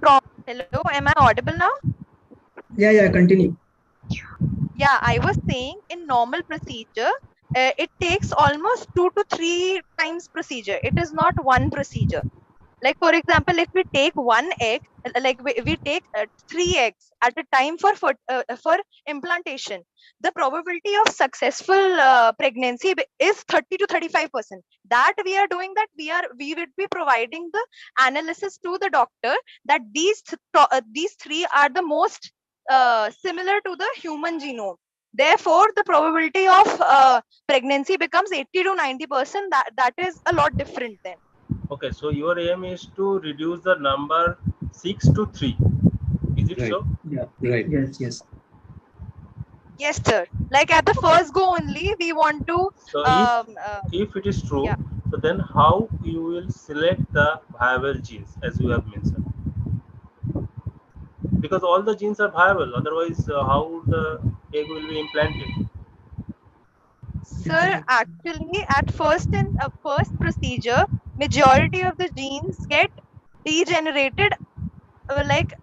Speaker 4: trauma. Hello, am I audible now?
Speaker 16: Yeah, continue.
Speaker 4: Yeah, I was saying in normal procedure, it takes almost 2 to 3 times procedure. It is not one procedure. Like for example, if we take one egg, like we take 3 eggs at a time for implantation, the probability of successful pregnancy is 30 to 35%. That we are doing that, we would be providing the analysis to the doctor that these 3 are the most similar to the human genome. Therefore, the probability of pregnancy becomes 80 to 90%. That is a lot different then.
Speaker 1: Okay, so your aim is to reduce the number 6 to 3. Is it
Speaker 16: Right.
Speaker 1: so?
Speaker 16: Yeah, right. Yes.
Speaker 4: Yes, sir. Like at the first go only, we want to.
Speaker 1: So if it is true,
Speaker 4: Yeah.
Speaker 1: so then how you will select the viable genes as you have mentioned? Because all the genes are viable. Otherwise, how the egg will be implanted?
Speaker 4: Sir, actually, at first in first procedure, majority of the genes get degenerated, like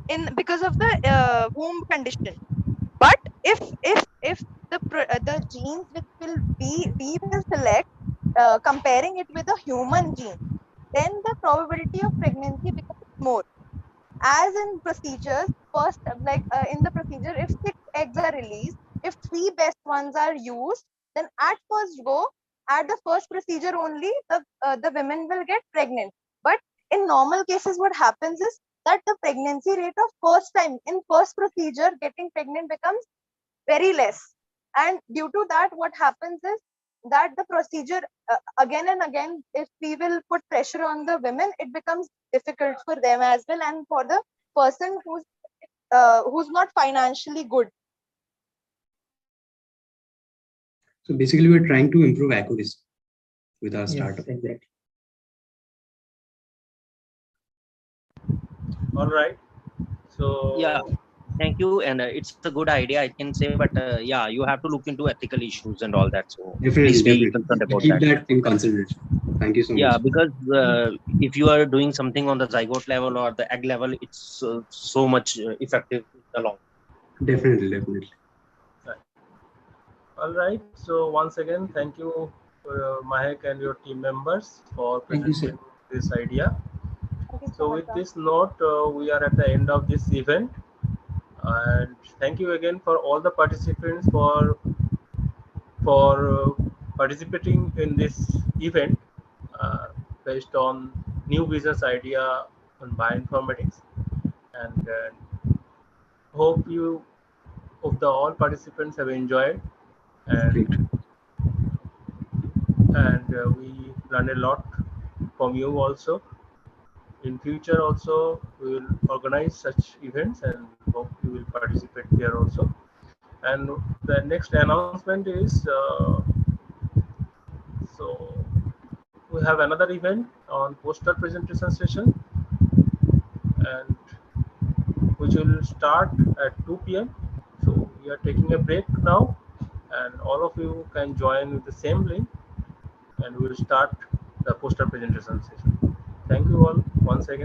Speaker 4: in because of the womb condition. But if the genes which will we will select, comparing it with a human gene, then the probability of pregnancy becomes more. As in procedures, first in the procedure, if 6 eggs are released, if 3 best ones are used, then at first go, at the first procedure only, the women will get pregnant. But in normal cases, what happens is that the pregnancy rate of first time in first procedure getting pregnant becomes very less. And due to that, what happens is that the procedure, again and again, if we will put pressure on the women, it becomes difficult for them as well, and for the person who's not financially good.
Speaker 16: So basically, we're trying to improve accuracy with our
Speaker 2: Yes,
Speaker 16: startup.
Speaker 2: exactly.
Speaker 1: All right. So
Speaker 15: Yeah, thank you. And it's a good idea, I can say, but yeah, you have to look into ethical issues and all that. So please be
Speaker 16: Definitely.
Speaker 15: concerned
Speaker 16: We
Speaker 15: about
Speaker 16: keep
Speaker 15: that.
Speaker 16: that in consideration. Thank you so
Speaker 15: Yeah,
Speaker 16: much.
Speaker 15: because if you are doing something on the zygote level or the egg level, it's so much effective in the long.
Speaker 16: Definitely.
Speaker 1: all right. So once again, thank you, Mahek and your team members for
Speaker 16: Thank you, sir.
Speaker 1: presenting this idea.
Speaker 4: Thank you so
Speaker 1: So
Speaker 4: much,
Speaker 1: with
Speaker 4: sir.
Speaker 1: this note, we are at the end of this event, and thank you again for all the participants for participating in this event uh, based on new business idea on bioinformatics, and hope the all participants have enjoyed,
Speaker 16: Great.
Speaker 1: and we learned a lot from you also. In future also we will organize such events and hope you will participate there also. And the next announcement is so we have another event on poster presentation session, and which will start at 2 p.m. So we are taking a break now, and all of you can join with the same link, and we will start the poster presentation session. Thank you all once again.